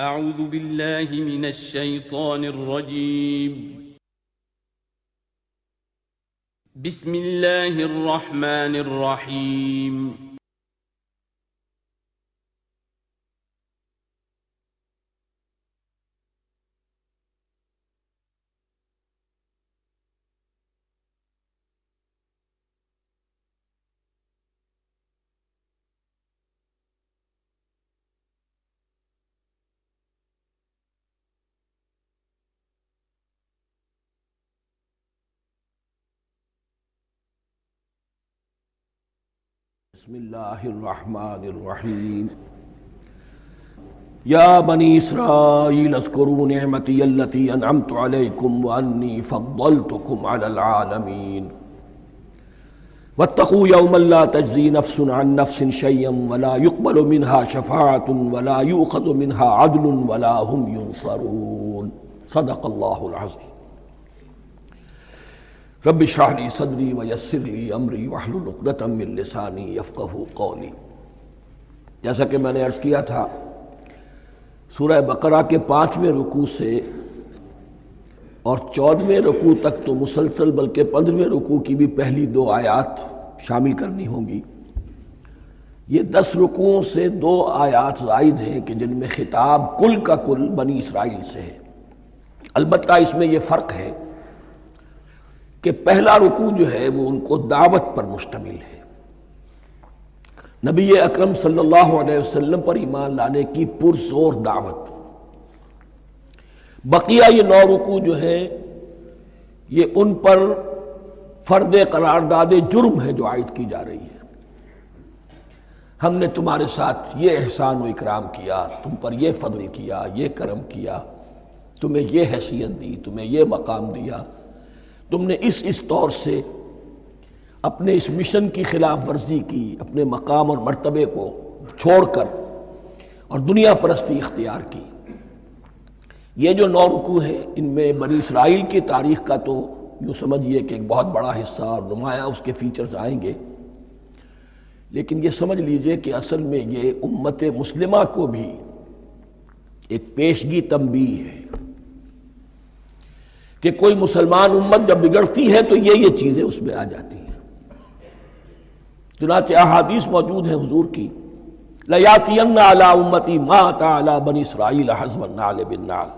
اعوذ باللہ من الشیطان الرجیم بسم اللہ الرحمن الرحیم بسم اللہ الرحمن الرحیم یا بنی اسرائیل اذکروا نعمتی التی انعمت علیکم وانی فضلتکم علی العالمین واتقوا یوما لا تجزی نفس عن نفس شیئا ولا يقبل منها شفاعة ولا یؤخذ منها عدل ولا هم ینصرون صدق اللہ العظیم رب اشرح لی صدری ویسر لی امری واحلل عقدۃ من لسانی یفقہوا قولی۔ جیسا کہ میں نے عرض کیا تھا، سورہ بقرہ کے 5ویں رکوع سے اور 14ویں رکوع تک تو مسلسل، بلکہ 15ویں رکوع کی بھی پہلی 2 آیات شامل کرنی ہوں گی۔ یہ 10 رکوعوں سے 2 آیات زائد ہیں کہ جن میں خطاب کل کا کل بنی اسرائیل سے ہے۔ البتہ اس میں یہ فرق ہے کہ پہلا رکوع جو ہے وہ ان کو دعوت پر مشتمل ہے، نبی اکرم صلی اللہ علیہ وسلم پر ایمان لانے کی پرزور دعوت۔ بقیہ یہ 9 رکوع جو ہے یہ ان پر فرد قرارداد جرم ہے جو عائد کی جا رہی ہے۔ ہم نے تمہارے ساتھ یہ احسان و اکرام کیا، تم پر یہ فضل کیا، یہ کرم کیا، تمہیں یہ حیثیت دی، تمہیں یہ مقام دیا، تم نے اس طور سے اپنے اس مشن کی خلاف ورزی کی، اپنے مقام اور مرتبے کو چھوڑ کر اور دنیا پرستی اختیار کی۔ یہ جو 9 رکوع ہیں ان میں بنی اسرائیل کی تاریخ کا تو یوں سمجھیے کہ ایک بہت بڑا حصہ اور نمایاں اس کے فیچرز آئیں گے، لیکن یہ سمجھ لیجئے کہ اصل میں یہ امت مسلمہ کو بھی ایک پیشگی تنبیہ ہے کہ کوئی مسلمان امت جب بگڑتی ہے تو یہ چیزیں اس میں آ جاتی ہیں۔ چنانچہ احادیث موجود ہیں حضور کی، لَيَأْتِيَنَّ عَلَىٰ أُمَّتِي مَا أَتَىٰ عَلَىٰ بَنِي إِسْرَائِيلَ حَزْوَ النَّعْلِ بِالنَّعْلِ،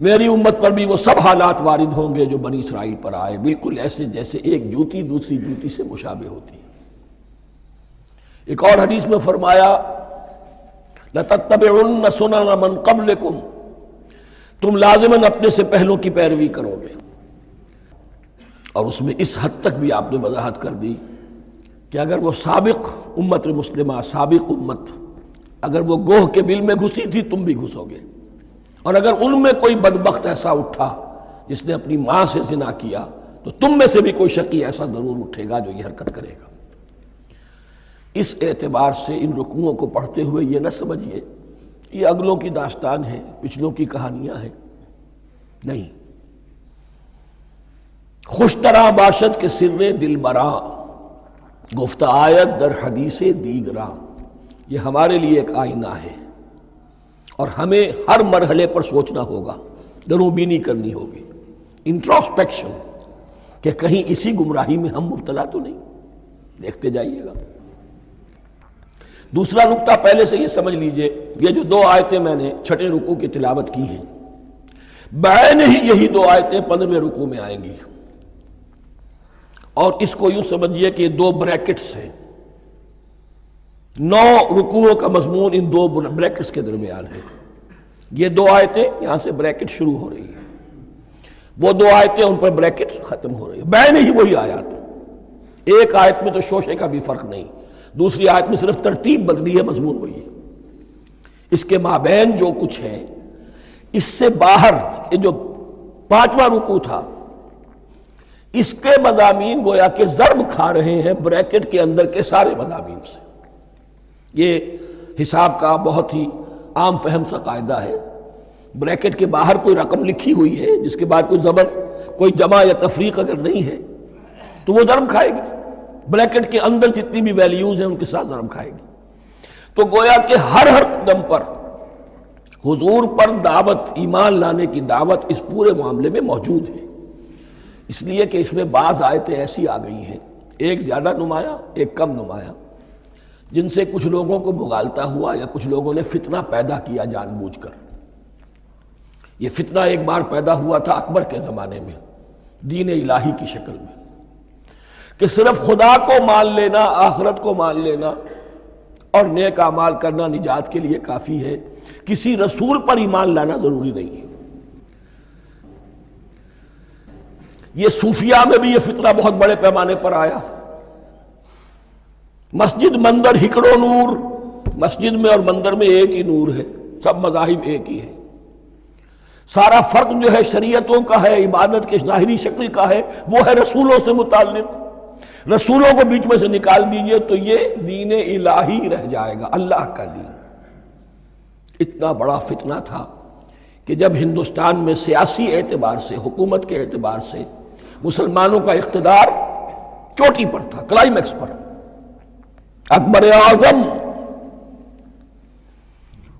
میری امت پر بھی وہ سب حالات وارد ہوں گے جو بنی اسرائیل پر آئے، بالکل ایسے جیسے ایک جوتی دوسری جوتی سے مشابہ ہوتی ہے۔ ایک اور حدیث میں فرمایا لَتَتَّبِعُنَّ سُنَنَ مَنْ قَبْلِكُمْ، تم لازماً اپنے سے پہلوں کی پیروی کرو گے۔ اور اس میں اس حد تک بھی آپ نے وضاحت کر دی کہ اگر وہ سابق امت مسلمہ، سابق امت، اگر وہ گوہ کے بل میں گھسی تھی تم بھی گھسو گے، اور اگر ان میں کوئی بدبخت ایسا اٹھا جس نے اپنی ماں سے زنا کیا تو تم میں سے بھی کوئی شقی ایسا ضرور اٹھے گا جو یہ حرکت کرے گا۔ اس اعتبار سے ان رکوعوں کو پڑھتے ہوئے یہ نہ سمجھیے یہ اگلوں کی داستان ہے، پچھلوں کی کہانیاں ہیں، نہیں۔ خوش طرح باشد کے سر دل براں، گفت آیت در حدیث دیگراں، یہ ہمارے لیے ایک آئینہ ہے اور ہمیں ہر مرحلے پر سوچنا ہوگا، دروں بینی کرنی ہوگی، انٹروسپیکشن، کہ کہیں اسی گمراہی میں ہم مبتلا تو نہیں، دیکھتے جائیے گا۔ دوسرا نقطہ پہلے سے یہ سمجھ لیجئے، یہ جو 2 آیتیں میں نے 6 رکوع کی تلاوت کی ہیں، بعین ہی یہی 2 آیتیں 15ویں رکوع میں آئیں گی، اور اس کو یوں سمجھیے کہ یہ 2 بریکٹس ہیں۔ 9 رکوعوں کا مضمون ان 2 بریکٹس کے درمیان ہے۔ یہ 2 آیتیں یہاں سے بریکٹ شروع ہو رہی ہیں، وہ 2 آیتیں ان پر بریکٹ ختم ہو رہی ہیں، بعین ہی وہی آیات۔ ایک آیت میں تو شوشے کا بھی فرق نہیں، دوسری آیت میں صرف ترتیب بدلی ہے، مضمون وہی ہے۔ اس کے مابین جو کچھ ہے، اس سے باہر یہ جو 5واں رکوع تھا، اس کے مضامین گویا کہ ضرب کھا رہے ہیں بریکٹ کے اندر کے سارے مضامین سے۔ یہ حساب کا بہت ہی عام فہم سا قاعدہ ہے، بریکٹ کے باہر کوئی رقم لکھی ہوئی ہے جس کے بعد کوئی زبر، کوئی جمع یا تفریق اگر نہیں ہے تو وہ ضرب کھائے گی، بریکٹ کے اندر جتنی بھی ویلیوز ہیں ان کے ساتھ ضرب کھائے گی۔ تو گویا کہ ہر قدم پر حضور پر دعوت، ایمان لانے کی دعوت اس پورے معاملے میں موجود ہے، اس لیے کہ اس میں بعض آیتیں ایسی آ گئی ہیں، ایک زیادہ نمایاں ایک کم نمایاں، جن سے کچھ لوگوں کو مغالطہ ہوا یا کچھ لوگوں نے فتنہ پیدا کیا جان بوجھ کر۔ یہ فتنہ ایک بار پیدا ہوا تھا اکبر کے زمانے میں دین الہی کی شکل میں، کہ صرف خدا کو مان لینا، آخرت کو مان لینا اور نیک اعمال کرنا نجات کے لیے کافی ہے، کسی رسول پر ایمان لانا ضروری نہیں ہے۔ یہ صوفیاء میں بھی یہ فتنہ بہت بڑے پیمانے پر آیا۔ مسجد مندر ہکڑو نور، مسجد میں اور مندر میں ایک ہی نور ہے، سب مذاہب ایک ہی ہے، سارا فرق جو ہے شریعتوں کا ہے، عبادت کے ظاہری شکل کا ہے، وہ ہے رسولوں سے متعلق۔ رسولوں کو بیچ میں سے نکال دیجئے تو یہ دین الہی رہ جائے گا، اللہ کا دین۔ اتنا بڑا فتنہ تھا کہ جب ہندوستان میں سیاسی اعتبار سے، حکومت کے اعتبار سے مسلمانوں کا اقتدار چوٹی پر تھا، کلائمیکس پر، اکبر اعظم،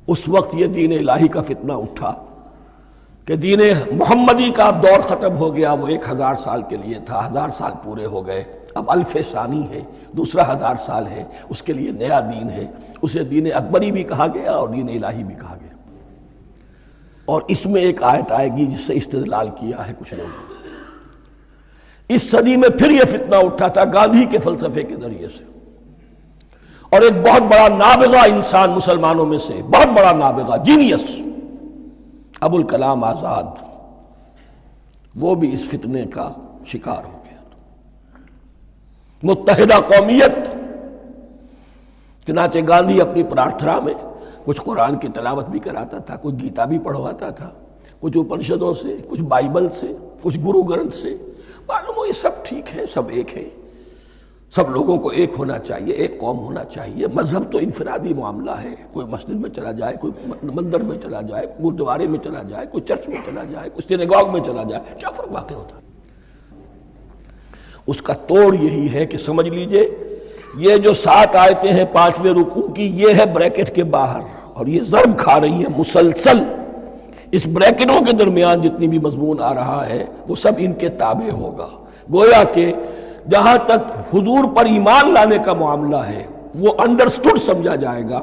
اس وقت یہ دین الہی کا فتنہ اٹھا کہ دین محمدی کا اب دور ختم ہو گیا، وہ 1000 سال کے لیے تھا، 1000 سال پورے ہو گئے، اب الف ثانی ہے، دوسرا 1000 سال ہے، اس کے لیے نیا دین ہے، اسے دین اکبری بھی کہا گیا اور دین الہی بھی کہا گیا۔ اور اس میں ایک آیت آئے گی جس سے استدلال کیا ہے کچھ لوگوں نے۔ اس صدی میں پھر یہ فتنہ اٹھا تھا گاندھی کے فلسفے کے ذریعے سے، اور ایک بہت بڑا نابغہ انسان مسلمانوں میں سے، بہت بڑا نابغہ، جینیس، ابو الکلام آزاد، وہ بھی اس فتنے کا شکار ہو گیا۔ متحدہ قومیت، چنانچہ گاندھی اپنی پرارتھنا میں کچھ قرآن کی تلاوت بھی کراتا تھا، کچھ گیتا بھی پڑھواتا تھا، کچھ اپنشدوں سے، کچھ بائبل سے، کچھ گرو گرنتھ سے، معلوم ہو یہ سب ٹھیک ہے، سب ایک ہے، سب لوگوں کو ایک ہونا چاہیے، ایک قوم ہونا چاہیے، مذہب تو انفرادی معاملہ ہے، کوئی مسجد میں چلا جائے، کوئی مندر میں چلا جائے، کوئی گردوارے میں چلا جائے، کوئی چرچ میں چلا جائے، کوئی سینیگاگ میں چلا جائے، کیا فرق واقع ہوتا ہے؟ اس کا توڑ یہی ہے کہ سمجھ لیجئے یہ جو 7 آیتیں ہیں 5ویں رکوع کی، یہ ہے بریکٹ کے باہر، اور یہ ضرب کھا رہی ہے مسلسل، اس بریکٹوں کے درمیان جتنی بھی مضمون آ رہا ہے وہ سب ان کے تابع ہوگا۔ گویا کہ جہاں تک حضور پر ایمان لانے کا معاملہ ہے وہ انڈرسٹوڈ سمجھا جائے گا،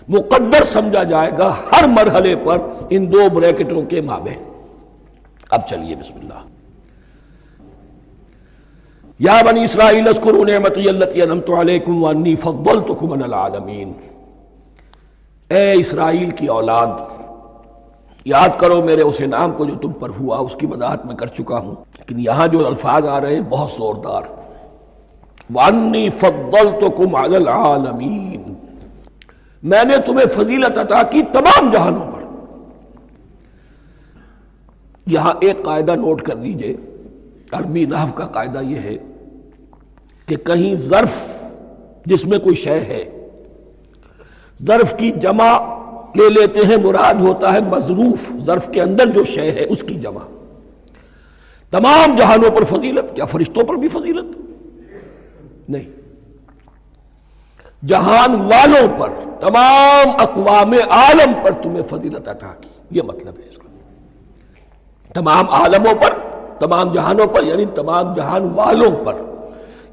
مقدر سمجھا جائے گا ہر مرحلے پر ان 2 بریکٹوں کے مابین۔ اب چلیے بسم اللہ۔ یا بنی اسرائیل اذکروا نعمتی التی انعمت علیکم وانی فضلتکم علی العالمین، اے اسرائیل کی اولاد، یاد کرو میرے اس انعام کو جو تم پر ہوا، اس کی وضاحت میں کر چکا ہوں، لیکن یہاں جو الفاظ آ رہے ہیں بہت زوردار، وَأَنِّي فَضَّلْتُكُمْ عَلَى الْعَالَمِينَ، میں نے تمہیں فضیلت عطا کی تمام جہانوں پر۔ یہاں ایک قاعدہ نوٹ کر لیجئے، عربی نحو کا قاعدہ یہ ہے کہ کہیں ظرف جس میں کوئی شے ہے، ظرف کی جمع لے لیتے ہیں، مراد ہوتا ہے مظروف، ظرف کے اندر جو شے ہے اس کی جمع۔ تمام جہانوں پر فضیلت، کیا فرشتوں پر بھی فضیلت؟ نہیں، جہان والوں پر، تمام اقوام عالم پر تمہیں فضیلت عطا کی، یہ مطلب ہے اس کا۔ تمام عالموں پر، تمام جہانوں پر، یعنی تمام جہان والوں پر،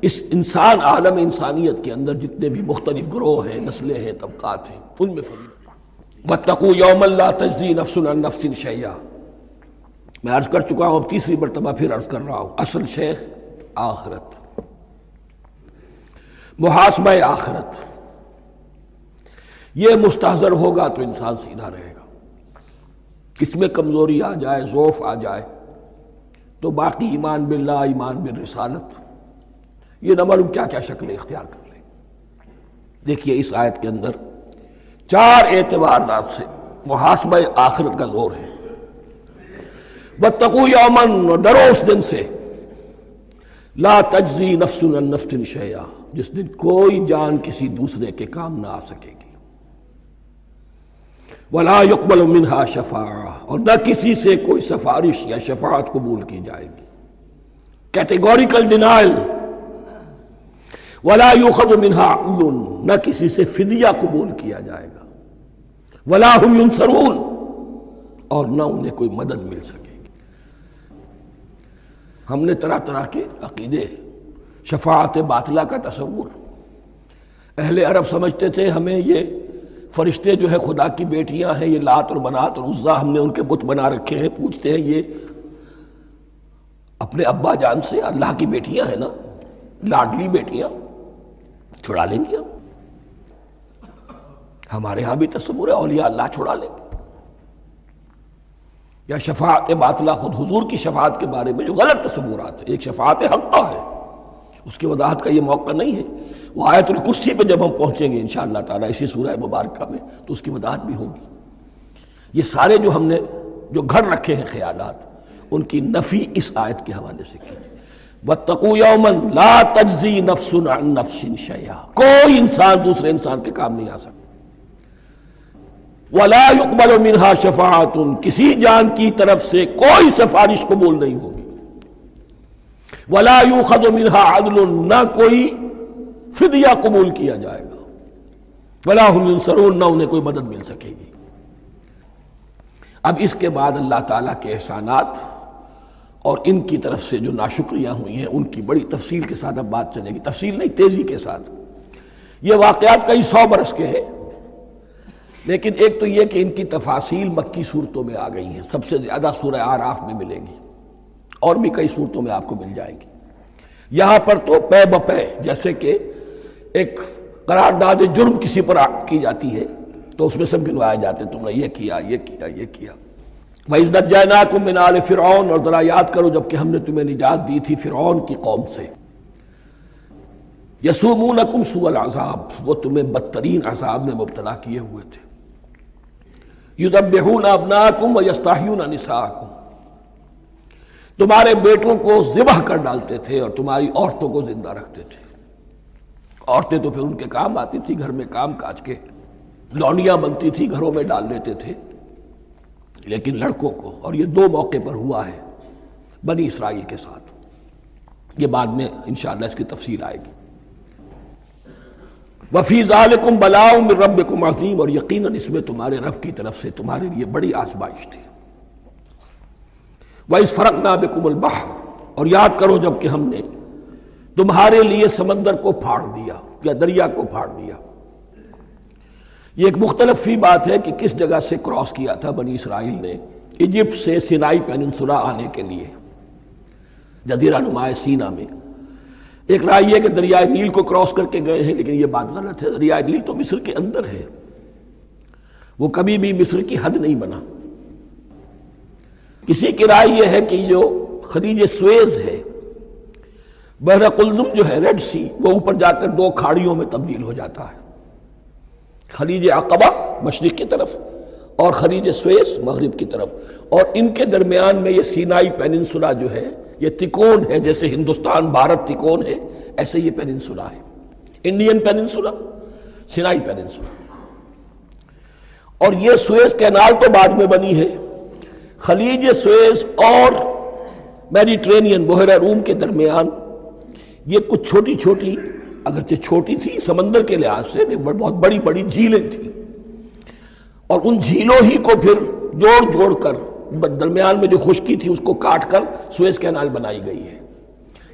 اس انسان عالم انسانیت کے اندر جتنے بھی مختلف گروہ ہیں، نسلیں ہیں، طبقات ہیں، ان میں فضیلت۔ وَاتَّقُوا يَوْمًا لَا تَجْزِي نَفْسٌ عَن نَفْسٍ شَيْئًا، میں عرض کر چکا ہوں، اب تیسری مرتبہ پھر عرض کر رہا ہوں، اصل شے آخرت، محاسبہ آخرت، یہ مستحضر ہوگا تو انسان سیدھا رہے گا۔ کس میں کمزوری آ جائے، ضعف آ جائے تو باقی ایمان باللہ، ایمان بالرسالت، یہ نہ معلوم کیا کیا شکلیں اختیار کر لیں۔ دیکھیے اس آیت کے اندر 4 اعتبارات سے محاسبہ آخرت کا زور ہے۔ وَاتَّقُوا يَوْمًا، ڈرو اس دن سے، لا تجزی نفس عن نفس شیئا، جس دن کوئی جان کسی دوسرے کے کام نہ آ سکے گی، وَلَا يُقْبَلُ مِنْهَا شَفَاعَةٌ، اور نہ کسی سے کوئی سفارش یا شفاعت قبول کی جائے گی، کیٹیگوریکل ڈینائل، وَلَا يُؤْخَذُ مِنْهَا عَدْلٌ، نہ کسی سے فدیہ قبول کیا جائے گا، ولا هم ينصرون، اور نہ انہیں کوئی مدد مل سکے گی۔ ہم نے طرح طرح کے عقیدے، شفاعت باطلہ کا تصور، اہل عرب سمجھتے تھے ہمیں یہ فرشتے جو ہے خدا کی بیٹیاں ہیں، یہ لات اور منات اور عزا ہم نے ان کے بت بنا رکھے ہیں، پوچھتے ہیں یہ اپنے ابا جان سے اللہ کی بیٹیاں ہیں نا، لاڈلی بیٹیاں، چھڑا لیں گے ہمارے ہاں بھی تصور ہے اولیاء اللہ چھڑا لیں گے۔ یا شفاعت باطلہ، خود حضور کی شفاعت کے بارے میں جو غلط تصورات ہیں، ایک شفاعت حقہ ہے، اس کی وضاحت کا یہ موقع نہیں ہے، وہ آیت الکرسی پہ جب ہم پہنچیں گے انشاءاللہ تعالیٰ اسی سورہ مبارکہ میں تو اس کی وضاحت بھی ہوگی۔ یہ سارے جو ہم نے جو گھڑ رکھے ہیں خیالات، ان کی نفی اس آیت کے حوالے سے کی۔ وَاتَّقُوا يَوْمًا لَا تَجْزِي نَفْسٌ عَن نَفْسٍ شَيْئًا، کوئی انسان دوسرے انسان کے کام نہیں آ سکتا۔ وَلَا يُقْبَلُ مِنْهَا شَفَاعَةٌ، کسی جان کی طرف سے کوئی سفارش قبول نہیں ہوگی۔ وَلَا يُؤْخَذُ مِنْهَا عَدْلٌ، نہ کوئی فدیہ قبول کیا جائے گا۔ وَلَا هُمْ يُنصَرُونَ، نہ انہیں کوئی مدد مل سکے گی۔ اب اس کے بعد اللہ تعالیٰ کے احسانات اور ان کی طرف سے جو ناشکریاں ہوئی ہیں ان کی بڑی تفصیل کے ساتھ اب بات چلے گی، تفصیل نہیں تیزی کے ساتھ۔ یہ واقعات کئی 100 برس کے ہیں، لیکن ایک تو یہ کہ ان کی تفاصیل مکی صورتوں میں آ گئی ہیں، سب سے زیادہ سورہ اعراف میں ملے گی، اور بھی کئی صورتوں میں آپ کو مل جائیں گی۔ یہاں پر تو پے بپے، جیسے کہ ایک قرارداد جرم کسی پر کی جاتی ہے تو اس میں سب گنوائے جاتے ہیں، تم نے یہ کیا، یہ کیا، یہ کیا۔ وَإِذْ نَجَّيْنَاكُم مِّنْ آلِ فِرْعَوْنَ، اور ذرا یاد کرو جب کہ ہم نے تمہیں نجات دی تھی فرعون کی قوم سے۔ يَسُومُونَكُمْ سُوءَ الْعَذَابِ، وہ تمہیں بدترین عذاب میں مبتلا کیے ہوئے تھے۔ يُذَبِّحُونَ أَبْنَاءَكُمْ وَيَسْتَحْيُونَ نِسَاءَكُمْ، تمہارے بیٹوں کو ذبح کر ڈالتے تھے اور تمہاری عورتوں کو زندہ رکھتے تھے۔ عورتیں تو پھر ان کے کام آتی تھی، گھر میں کام کاج کے لونیاں بنتی تھی، گھروں میں ڈال لیتے تھے، لیکن لڑکوں کو، اور یہ 2 موقع پر ہوا ہے بنی اسرائیل کے ساتھ، یہ بعد میں انشاءاللہ اس کی تفصیل آئے گی۔ وَفِي ذَلِكُمْ بَلَاءٌ مِّن رَبِّكُمْ عَظِيمٌ، اور یقیناً اس میں تمہارے رب کی طرف سے تمہارے لیے بڑی آزمائش تھی۔ وَإِذْ فَرَقْنَا بِكُمُ الْبَحْرَ، اور یاد کرو جب کہ ہم نے تمہارے لیے سمندر کو پھاڑ دیا یا دریا کو پھاڑ دیا۔ یہ ایک مختلف فی بات ہے کہ کس جگہ سے کراس کیا تھا بنی اسرائیل نے ایجپٹ سے سینائی پیننسولا آنے کے لیے، جزیرہ نما سینا میں۔ ایک رائے یہ کہ دریائے نیل کو کراس کر کے گئے ہیں، لیکن یہ بات غلط ہے، دریائے نیل تو مصر کے اندر ہے، وہ کبھی بھی مصر کی حد نہیں بنا۔ کسی کی رائے یہ ہے کہ جو خلیج سویز ہے، بحر قلزم جو ہے، ریڈ سی، وہ اوپر جا کر 2 کھاڑیوں میں تبدیل ہو جاتا ہے، خلیج عقبہ مشرق کی طرف اور خلیج سویس مغرب کی طرف، اور ان کے درمیان میں یہ سینائی پیننسولا جو ہے یہ تکون ہے، جیسے ہندوستان بھارت تکون ہے، ایسے یہ پیننسولا ہے، انڈین پیننسولا، سینائی پیننسولا۔ اور یہ سویس کینال تو بعد میں بنی ہے، خلیج سویس اور میڈیٹرینین بحیرہ روم کے درمیان یہ کچھ چھوٹی چھوٹی، اگرچہ چھوٹی تھی سمندر کے لحاظ سے، بہت بڑی بڑی جھیلیں تھیں، اور ان جھیلوں ہی کو پھر جوڑ جوڑ کر درمیان میں جو خشکی تھی اس کو کاٹ کر سویس کینال بنائی گئی ہے۔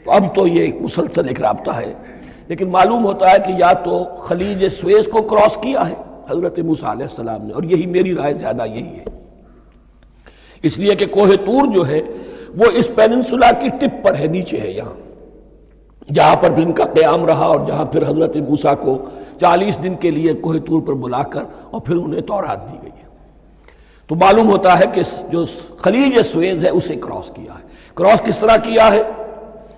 تو اب تو یہ مسلسل ایک رابطہ ہے، لیکن معلوم ہوتا ہے کہ یا تو خلیج سویس کو کراس کیا ہے حضرت موسیٰ علیہ السلام نے، اور یہی میری رائے زیادہ یہی ہے، اس لیے کہ کوہ طور جو ہے وہ اس پیننسولا کی ٹپ پر ہے، نیچے ہے یہاں، جہاں پر پھر ان کا قیام رہا، اور جہاں پھر حضرت موسیٰ کو 40 دن کے لیے کوہ طور پر بلا کر اور پھر انہیں تورات دی گئی ہے۔ تو معلوم ہوتا ہے کہ جو خلیج سویز ہے اسے کراس کیا ہے۔ کراس کس طرح کیا ہے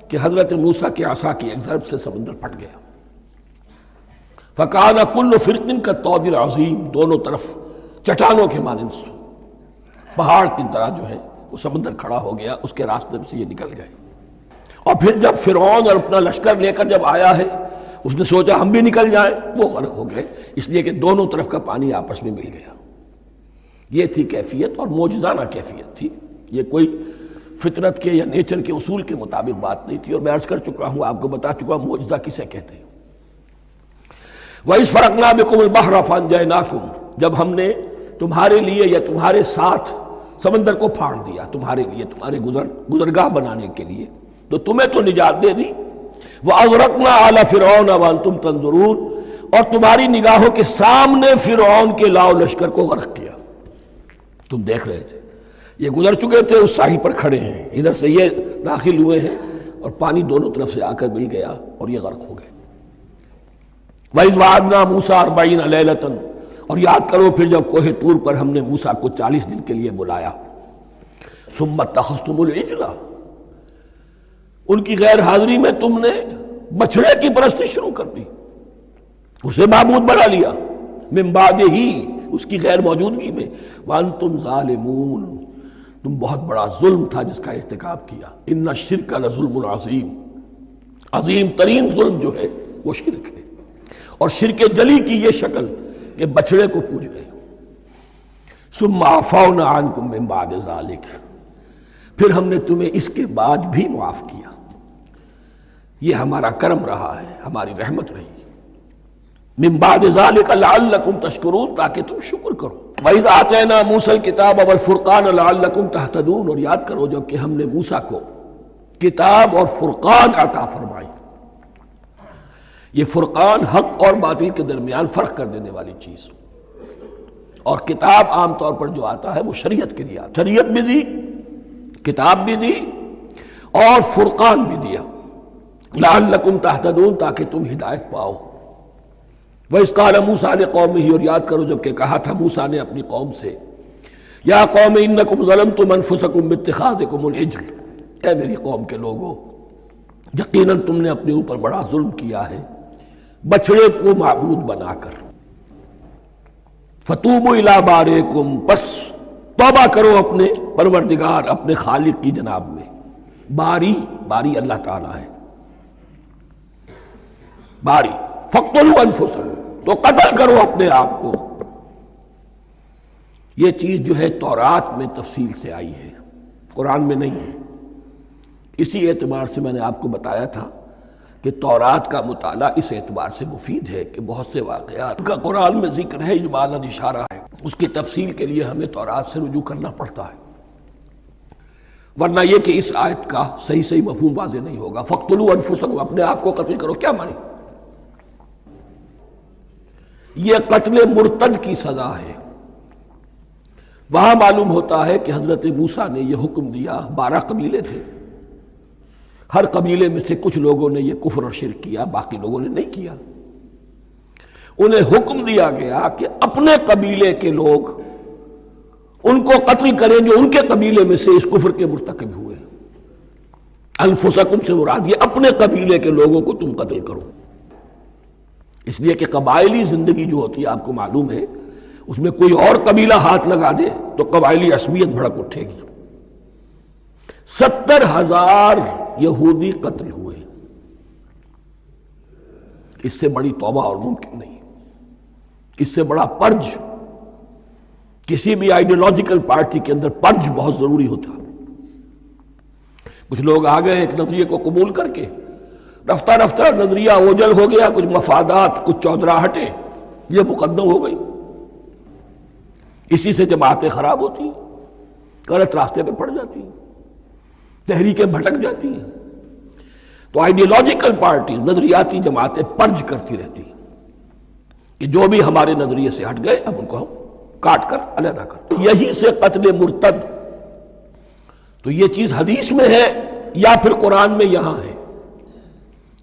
کہ حضرت موسیٰ کے عصا کی ایک ضرب سے سمندر پھٹ گیا۔ فَكَانَ كُلُّ فِرْقٍ كَالطَّوْدِ الْعَظِيمِ، دونوں طرف چٹانوں کے مانند پہاڑ کی طرح جو ہے وہ سمندر کھڑا ہو گیا، اس کے راستے سے یہ نکل گئے۔ اور پھر جب فرعون اور اپنا لشکر لے کر جب آیا ہے، اس نے سوچا ہم بھی نکل جائیں، وہ غرق ہو گئے، اس لیے کہ دونوں طرف کا پانی آپس میں مل گیا۔ یہ تھی کیفیت، اور معجزانہ کیفیت تھی، یہ کوئی فطرت کے یا نیچر کے اصول کے مطابق بات نہیں تھی، اور میں عرض کر چکا ہوں، آپ کو بتا چکا ہوں معجزہ کسے کہتے ہیں۔ وَإِذْ فَرَقْنَا بِكُمُ الْبَحْرَ فَأَنْجَيْنَاكُمْ، جب ہم نے تمہارے لیے یا تمہارے ساتھ سمندر کو پھاڑ دیا تمہارے لیے، تمہارے گزرگاہ بنانے کے لیے، تو تمہیں تو نجات دے دی۔ وَأَغْرَقْنَا آلَ فِرْعَوْنَ وَأَنْتُمْ تَنظُرُونَ، اور تمہاری نگاہوں کے سامنے فرعون کے لاؤ لشکر کو غرق کیا، تم دیکھ رہے تھے، یہ گزر چکے تھے، اس ساحل پر کھڑے ہیں، ادھر سے یہ داخل ہوئے ہیں اور پانی دونوں طرف سے آ کر مل گیا اور یہ غرق ہو گئے۔ وَإِذْ وَعَدْنَا مُوسَىٰ 40 لَيْلَةً، اور یاد کرو پھر جب کوہ طور پر ہم نے موسیٰ کو 40 دن کے لیے بلایا۔ ثُمَّ اتَّخَذْتُمُ الْعِجْلَ، ان کی غیر حاضری میں تم نے بچھڑے کی پرستی شروع کر دی، اسے معبود بنا لیا، من بعدہ، اس کی غیر موجودگی میں، وَأَنْتُمْ ظَالِمُونَ، تم بہت بڑا ظلم تھا جس کا ارتکاب کیا۔ ان الشرک لظلم عظیم، عظیم ترین ظلم جو ہے وہ شرک ہے، اور شرک جلی کی یہ شکل کہ بچڑے کو پوج رہے ہو۔ ثم عفونا عنکم من بعد ذلک، پھر ہم نے تمہیں اس کے بعد بھی معاف کیا، یہ ہمارا کرم رہا ہے، ہماری رحمت رہی۔ من بعد ذلک لعلکم تشکرون، تاکہ تم شکر کرو۔ وَإِذْ آتَيْنَا مُوسَى الْكِتَابَ وَالْفُرْقَانَ لَعَلَّكُمْ تَهْتَدُونَ، اور یاد کرو جب کہ ہم نے موسیٰ کو کتاب اور فرقان عطا فرمائی۔ یہ فرقان حق اور باطل کے درمیان فرق کر دینے والی چیز، اور کتاب عام طور پر جو آتا ہے وہ شریعت کے لیے آتا ہے، شریعت بھی دی، کتاب بھی دی، اور فرقان بھی دیا، لعلکم تہتدون، تاکہ تم ہدایت پاؤ۔ وَإِذْ قَالَ مُوسَىٰ لِقَوْمِهِ، اور یاد کرو جب کہ کہا تھا موسیٰ نے اپنی قوم سے، یا قوم انکم ظلمتم انفسکم باتخاذکم العجل، اے میری قوم کے لوگو، یقیناً تم نے اپنے اوپر بڑا ظلم کیا ہے بچڑے کو معبود بنا کر۔ فَتُوبُوا إِلَىٰ بَارِئِكُمْ، پس توبہ کرو اپنے پروردگار، اپنے خالق کی جناب میں۔ باری، باری اللہ تعالیٰ ہے، باری۔ فَاقْتُلُوا أَنفُسَكُمْ، تو قتل کرو اپنے آپ کو۔ یہ چیز جو ہے تورات میں تفصیل سے آئی ہے، قرآن میں نہیں ہے۔ اسی اعتبار سے میں نے آپ کو بتایا تھا کہ تورات کا مطالعہ اس اعتبار سے مفید ہے کہ بہت سے واقعات کا قرآن میں ذکر ہے، اجمالاً اشارہ ہے، اس کی تفصیل کے لیے ہمیں تورات سے رجوع کرنا پڑتا ہے، ورنہ یہ کہ اس آیت کا صحیح مفہوم واضح نہیں ہوگا۔ فَاقْتُلُوا أَنفُسَكُمْ، اپنے آپ کو قتل کرو، کیا مانی؟ یہ قتل مرتد کی سزا ہے۔ وہاں معلوم ہوتا ہے کہ حضرت موسیٰ نے یہ حکم دیا، 12 قبیلے تھے، ہر قبیلے میں سے کچھ لوگوں نے یہ کفر اور شرک کیا، باقی لوگوں نے نہیں کیا۔ انہیں حکم دیا گیا کہ اپنے قبیلے کے لوگ ان کو قتل کریں جو ان کے قبیلے میں سے اس کفر کے مرتکب ہوئے۔ انفسکم سے مراد یہ اپنے قبیلے کے لوگوں کو تم قتل کرو، اس لیے کہ قبائلی زندگی جو ہوتی ہے آپ کو معلوم ہے، اس میں کوئی اور قبیلہ ہاتھ لگا دے تو قبائلی عصبیت بھڑک اٹھے گی۔ 70,000 یہودی قتل ہوئے، اس سے بڑی توبہ اور ممکن نہیں، اس سے بڑا پرج، کسی بھی آئیڈیالوجیکل پارٹی کے اندر پرج بہت ضروری ہوتا۔ کچھ لوگ آ گئے ایک نظریے کو قبول کر کے، رفتہ رفتہ نظریہ اوجل ہو گیا، کچھ مفادات، کچھ چودراہٹیں یہ مقدم ہو گئی، اسی سے جماعتیں خراب ہوتی ہیں، غلط راستے پہ پڑ جاتی ہیں، تحریکیں بھٹک جاتی ہیں۔ تو آئیڈیالوجیکل پارٹی، نظریاتی جماعتیں پرج کرتی رہتی ہیں کہ جو بھی ہمارے نظریے سے ہٹ گئے اب ان کو ہم کاٹ کر علیحدہ کر۔ یہی سے قتل مرتد، تو یہ چیز حدیث میں ہے یا پھر قرآن میں یہاں ہے۔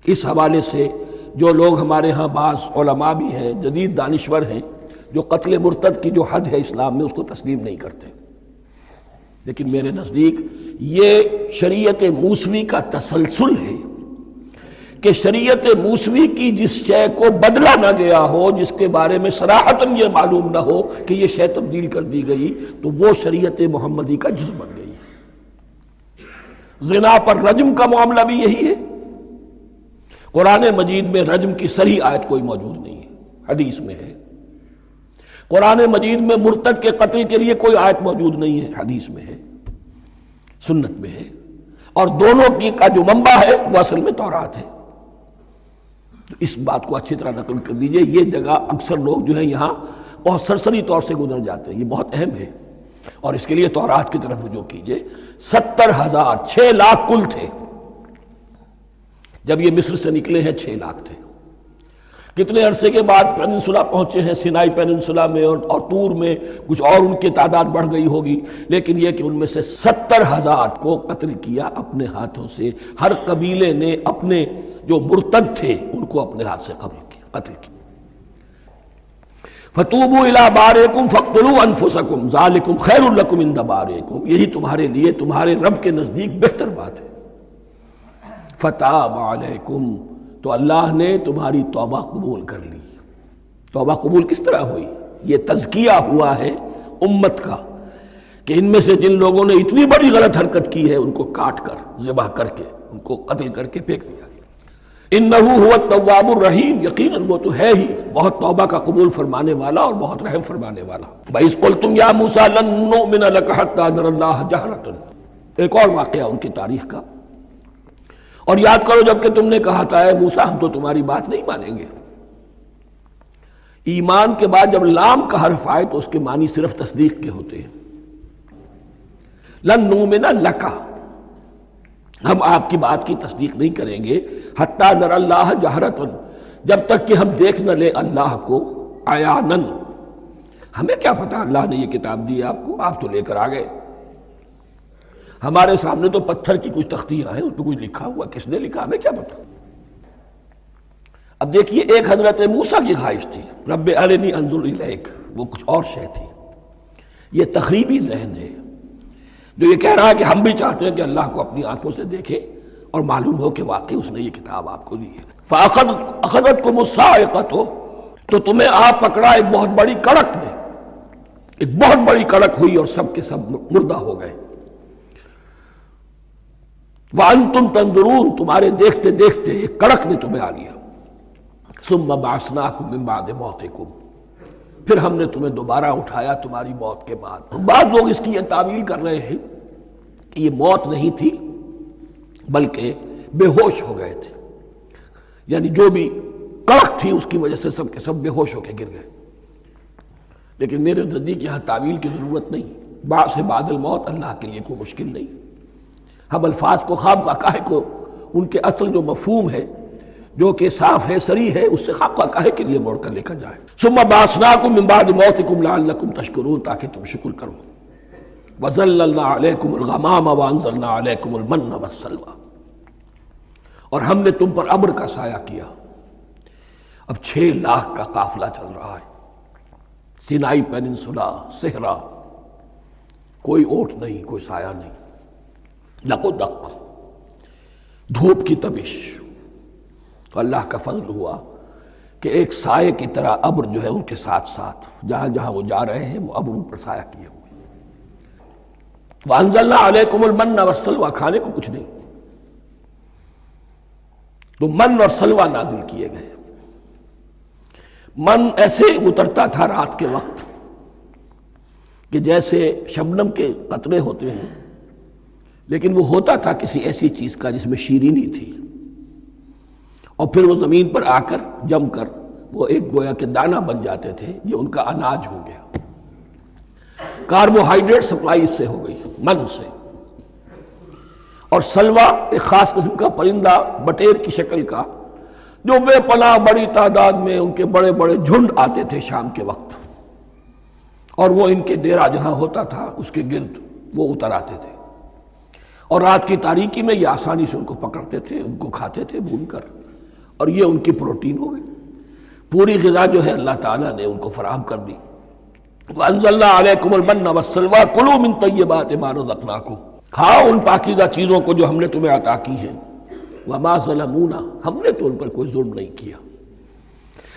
اس حوالے سے جو لوگ ہمارے ہاں بعض علماء بھی ہیں، جدید دانشور ہیں، جو قتل مرتد کی جو حد ہے اسلام میں اس کو تسلیم نہیں کرتے، لیکن میرے نزدیک یہ شریعت موسوی کا تسلسل ہے کہ شریعت موسوی کی جس شے کو بدلا نہ گیا ہو، جس کے بارے میں صراحتاً یہ معلوم نہ ہو کہ یہ شے تبدیل کر دی گئی، تو وہ شریعت محمدی کا جز بن گئی۔ زنا پر رجم کا معاملہ بھی یہی ہے، قرآن مجید میں رجم کی صریح آیت کوئی موجود نہیں ہے، حدیث میں ہے۔ قرآن مجید میں مرتد کے قتل کے لیے کوئی آیت موجود نہیں ہے، حدیث میں ہے، سنت میں ہے، اور دونوں کی کا جو منبع ہے وہ اصل میں تورات ہے۔ تو اس بات کو اچھی طرح نقل کر دیجئے، یہ جگہ اکثر لوگ جو ہیں یہاں بہت سرسری طور سے گزر جاتے ہیں، یہ بہت اہم ہے، اور اس کے لیے تورات کی طرف رجوع کیجئے۔ 70,000، 6 لاکھ کل تھے جب یہ مصر سے نکلے ہیں، 6 لاکھ تھے۔ کتنے عرصے کے بعد پیننسولا پہنچے ہیں، سینائی پیننسولا میں اور طور میں، کچھ اور ان کی تعداد بڑھ گئی ہوگی، لیکن یہ کہ ان میں سے 70,000 کو قتل کیا اپنے ہاتھوں سے۔ ہر قبیلے نے اپنے جو مرتد تھے ان کو اپنے ہاتھ سے قتل کیا۔ فَتُوبُوا إِلَىٰ بَارِئِكُمْ فَاقْتُلُوا أَنفُسَكُمْ ذَٰلِكُمْ خَيْرٌ لَكُمْ عِندَ بَارِئِكُمْ، یہی تمہارے لیے تمہارے رب کے نزدیک بہتر بات ہے۔ فَتَابَ عَلَيْكُمْ، تو اللہ نے تمہاری توبہ قبول کر لی۔ توبہ قبول کس طرح ہوئی؟ یہ تزکیہ ہوا ہے امت کا کہ ان میں سے جن لوگوں نے اتنی بڑی غلط حرکت کی ہے ان کو کاٹ کر، ذبح کر کے، ان کو قتل کر کے پھینک دیا۔ انہ هو التواب الرحیم، یقیناً وہ تو ہے ہی بہت توبہ کا قبول فرمانے والا اور بہت رحم فرمانے والا۔ وَإِذْ قُلْتُمْ يَا مُوسَىٰ لَن نُّؤْمِنَ لَكَ حَتَّىٰ نَرَى اللَّهَ جَهْرَةً، ایک اور واقعہ ان کی تاریخ کا۔ اور یاد کرو جب کہ تم نے کہا تھا اے موسیٰ ہم تو تمہاری بات نہیں مانیں گے۔ ایمان کے بعد جب لام کا حرف آئے تو اس کے معنی صرف تصدیق کے ہوتے ہیں۔ لن نؤمن لک، ہم آپ کی بات کی تصدیق نہیں کریں گے، حتیٰ نر اللہ جہرتن، جب تک کہ ہم دیکھ نہ لیں اللہ کو عیانن۔ ہمیں کیا پتا اللہ نے یہ کتاب دی آپ کو، آپ تو لے کر آ گئے، ہمارے سامنے تو پتھر کی کچھ تختیاں ہیں، اس پہ کچھ لکھا ہوا، کس نے لکھا ہمیں کیا پتا۔ اب دیکھیے ایک حضرت موسیٰ کی خواہش تھی رب ارنی انظر الیک، وہ کچھ اور شے تھی۔ یہ تخریبی ذہن ہے جو یہ کہہ رہا ہے کہ ہم بھی چاہتے ہیں کہ اللہ کو اپنی آنکھوں سے دیکھیں اور معلوم ہو کہ واقعی اس نے یہ کتاب آپ کو دی ہے۔ فَأَخَذَتْكُمُ الصَّاعِقَةُ، تو تمہیں آ پکڑا ایک بہت بڑی کڑک نے، ایک بہت بڑی کڑک ہوئی اور سب کے سب مردہ ہو گئے۔ وَأَنْتُمْ تَنظُرُونَ، تمہارے دیکھتے دیکھتے ایک کڑک نے تمہیں آ لیا۔ ثُمَّ بَعَثْنَاكُم مِّن بَعْدِ مَوْتِكُمْ، پھر ہم نے تمہیں دوبارہ اٹھایا تمہاری موت کے بعد۔ بعض لوگ اس کی یہ تعویل کر رہے ہیں کہ یہ موت نہیں تھی بلکہ بے ہوش ہو گئے تھے، یعنی جو بھی کڑک تھی اس کی وجہ سے سب کے سب بے ہوش ہو کے گر گئے۔ لیکن میرے نزدیک یہاں تعویل کی ضرورت نہیں، بعث بعد الموت اللہ کے لیے کوئی مشکل نہیں۔ ہم الفاظ کو خواب کاہے کو ان کے اصل جو مفہوم ہے جو کہ صاف ہے، صریح ہے، اس سے خواب کاہے کے لیے موڑ کر لے کر جائیں۔ ثم بعثناکم من بعد موتکم لعلکم تشکرون، تاکہ تم شکر کرو۔ وظللنا علیکم الغمام وانزلنا علیکم المن والسلوى، اور ہم نے تم پر ابر کا سایہ کیا۔ اب 6 لاکھ کا قافلہ چل رہا ہے، سینائی پیننسولا، صحرا، کوئی اوٹ نہیں، کوئی سایہ نہیں، دق و دق، دھوپ کی تپش۔ تو اللہ کا فضل ہوا کہ ایک سائے کی طرح ابر جو ہے ان کے ساتھ ساتھ جہاں جہاں وہ جا رہے ہیں وہ ابر ان پر سایہ کیے ہوئے۔ وَأَنزَلْنَا عَلَيْكُمُ الْمَنَّ وَالسَّلْوَىٰ، کھانے کو کچھ نہیں، تو من اور سلوہ نازل کیے گئے۔ من ایسے اترتا تھا رات کے وقت کہ جیسے شبنم کے قطرے ہوتے ہیں، لیکن وہ ہوتا تھا کسی ایسی چیز کا جس میں شیرینی تھی، اور پھر وہ زمین پر آ کر جم کر وہ ایک گویا کے دانہ بن جاتے تھے، یہ ان کا اناج ہو گیا۔ کاربوہائیڈریٹ سپلائی اس سے ہو گئی، من سے۔ اور سلوہ ایک خاص قسم کا پرندہ بٹیر کی شکل کا جو بے پناہ بڑی تعداد میں ان کے بڑے بڑے جھنڈ آتے تھے شام کے وقت، اور وہ ان کے ڈیرا جہاں ہوتا تھا اس کے گرد وہ اتر آتے تھے، اور رات کی تاریکی میں یہ آسانی سے ان کو پکڑتے تھے، ان کو کھاتے تھے بھون کر، اور یہ ان کی پروٹین ہو گئی۔ پوری غذا جو ہے اللہ تعالیٰ نے ان کو فراہم کر دی۔ وَأَنزَلْنَا عَلَيْكُمُ الْمَنَّ وَالسَّلْوَىٰ كُلُوا مِن طَيِّبَاتِ مَا رَزَقْنَاكُمْ، کھاؤ ان پاکیزہ چیزوں کو جو ہم نے تمہیں عطا کی ہیں۔ وَمَا ظَلَمُونَا، ہم نے تو ان پر کوئی ظلم نہیں کیا،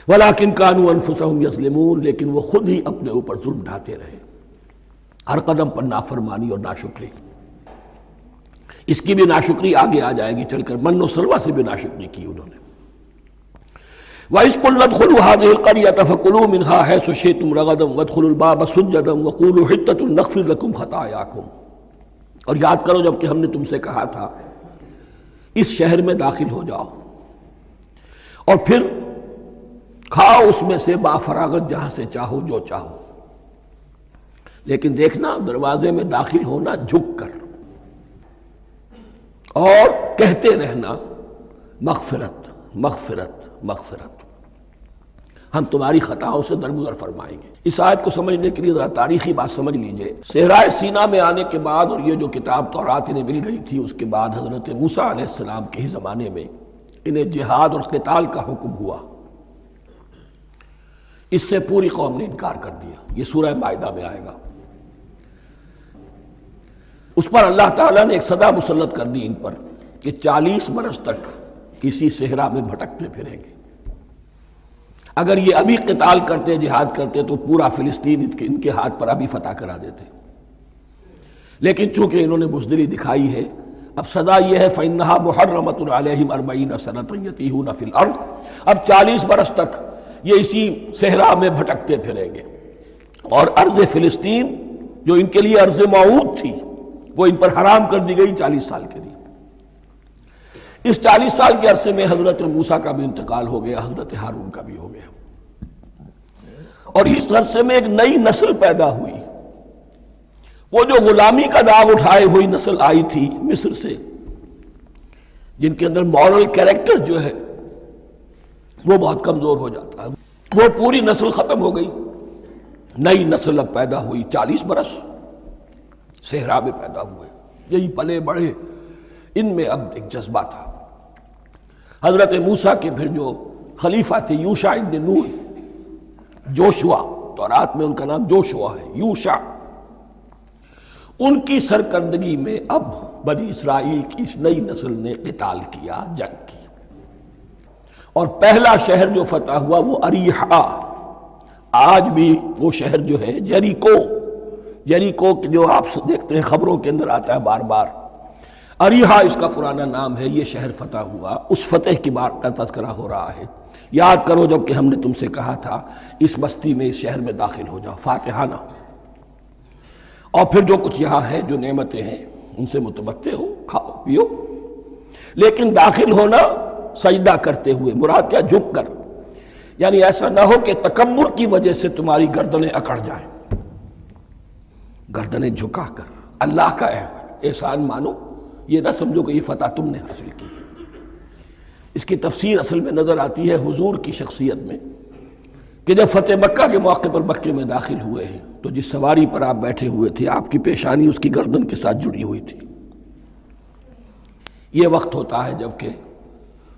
وَلَٰكِن كَانُوا أَنفُسَهُمْ يَظْلِمُونَ، لیکن وہ خود ہی اپنے اوپر ظلم ڈھاتے رہے، ہر قدم پر نافرمانی اور ناشکری۔ اس کی بھی ناشکری آگے آ جائے گی چل کر، من و سلوہ سے بھی ناشکری کی انہوں نے۔ وَإِذْ قُلْنَا ادْخُلُوا هَٰذِهِ الْقَرْيَةَ فَكُلُوا مِنْهَا حَيْثُ شِئْتُمْ رَغَدًا وَادْخُلُوا الْبَابَ سُجَّدًا وَقُولُوا حِطَّةٌ نَغْفِرْ لَكُمْ خَطَايَاكُمْ، اور یاد کرو جب کہ ہم نے تم سے کہا تھا اس شہر میں داخل ہو جاؤ، اور پھر کھاؤ اس میں سے بافراغت جہاں سے چاہو جو چاہو، لیکن دیکھنا دروازے میں داخل ہونا جھک کر، اور کہتے رہنا مغفرت مغفرت مغفرت، ہم تمہاری خطاؤں سے درگزر فرمائیں گے۔ اس آیت کو سمجھنے کے لیے ذرا تاریخی بات سمجھ لیجئے۔ صحرائے سینا میں آنے کے بعد، اور یہ جو کتاب تورات انہیں مل گئی تھی، اس کے بعد حضرت موسیٰ علیہ السلام کے ہی زمانے میں انہیں جہاد اور قتال کا حکم ہوا۔ اس سے پوری قوم نے انکار کر دیا، یہ سورہ مائدہ میں آئے گا۔ اس پر اللہ تعالیٰ نے ایک سزا مسلط کر دی ان پر کہ 40 برس تک اسی صحرا میں بھٹکتے پھریں گے۔ اگر یہ ابھی قتال کرتے، جہاد کرتے، تو پورا فلسطین ان کے ہاتھ پر ابھی فتح کرا دیتے، لیکن چونکہ انہوں نے بزدلی دکھائی ہے، اب سزا یہ ہے فَإِنَّهَا مُحَرَّمَةٌ عَلَيْهِمْ 40 سَنَةً يَتِيهُونَ فِي الْأَرْضِ، اب 40 برس تک یہ اسی صحرا میں بھٹکتے پھریں گے، اور ارض فلسطین جو ان کے لیے ارض موعود تھی وہ ان پر حرام کر دی گئی 40 سال کے لیے۔ اس 40 سال کے عرصے میں حضرت موسیٰ کا بھی انتقال ہو گیا، حضرت ہارون کا بھی ہو گیا، اور اس عرصے میں ایک نئی نسل پیدا ہوئی۔ وہ جو غلامی کا داغ اٹھائے ہوئی نسل آئی تھی مصر سے، جن کے اندر مورل کیریکٹر جو ہے وہ بہت کمزور ہو جاتا ہے، وہ پوری نسل ختم ہو گئی، نئی نسل اب پیدا ہوئی۔ 40 برس صحرا میں پیدا ہوئے، یہی پلے بڑھے، ان میں اب ایک جذبہ تھا۔ حضرت موسیٰ کے پھر جو خلیفہ تھے یوشع ابن نون، جوشوا، تورات میں ان کا نام جوشوا ہے، یوشع، ان کی سرکردگی میں اب بنی اسرائیل کی اس نئی نسل نے قتال کیا، جنگ کی، اور پہلا شہر جو فتح ہوا وہ اریحا۔ آج بھی وہ شہر جو ہے جیریکو جو آپ دیکھتے ہیں خبروں کے اندر آتا ہے بار بار، اریحا اس کا پرانا نام ہے، یہ شہر فتح ہوا۔ اس فتح کی بات کا تذکرہ ہو رہا ہے۔ یاد کرو جب کہ ہم نے تم سے کہا تھا اس بستی میں، اس شہر میں داخل ہو جاؤ فاتحانہ، اور پھر جو کچھ یہاں ہے، جو نعمتیں ہیں، ان سے متمتع ہو، کھاؤ پیو، لیکن داخل ہونا سجدہ کرتے ہوئے، مراد کیا؟ جھک کر، یعنی ایسا نہ ہو کہ تکبر کی وجہ سے تمہاری گردنیں اکڑ جائیں، گردنیں جھکا کر اللہ کا احسان مانو، یہ نہ سمجھو کہ یہ فتح تم نے حاصل کی۔ اس کی تفسیر اصل میں نظر آتی ہے حضور کی شخصیت میں، کہ جب فتح مکہ کے موقع پر مکے میں داخل ہوئے ہیں تو جس سواری پر آپ بیٹھے ہوئے تھے، آپ کی پیشانی اس کی گردن کے ساتھ جڑی ہوئی تھی۔ یہ وقت ہوتا ہے جب کہ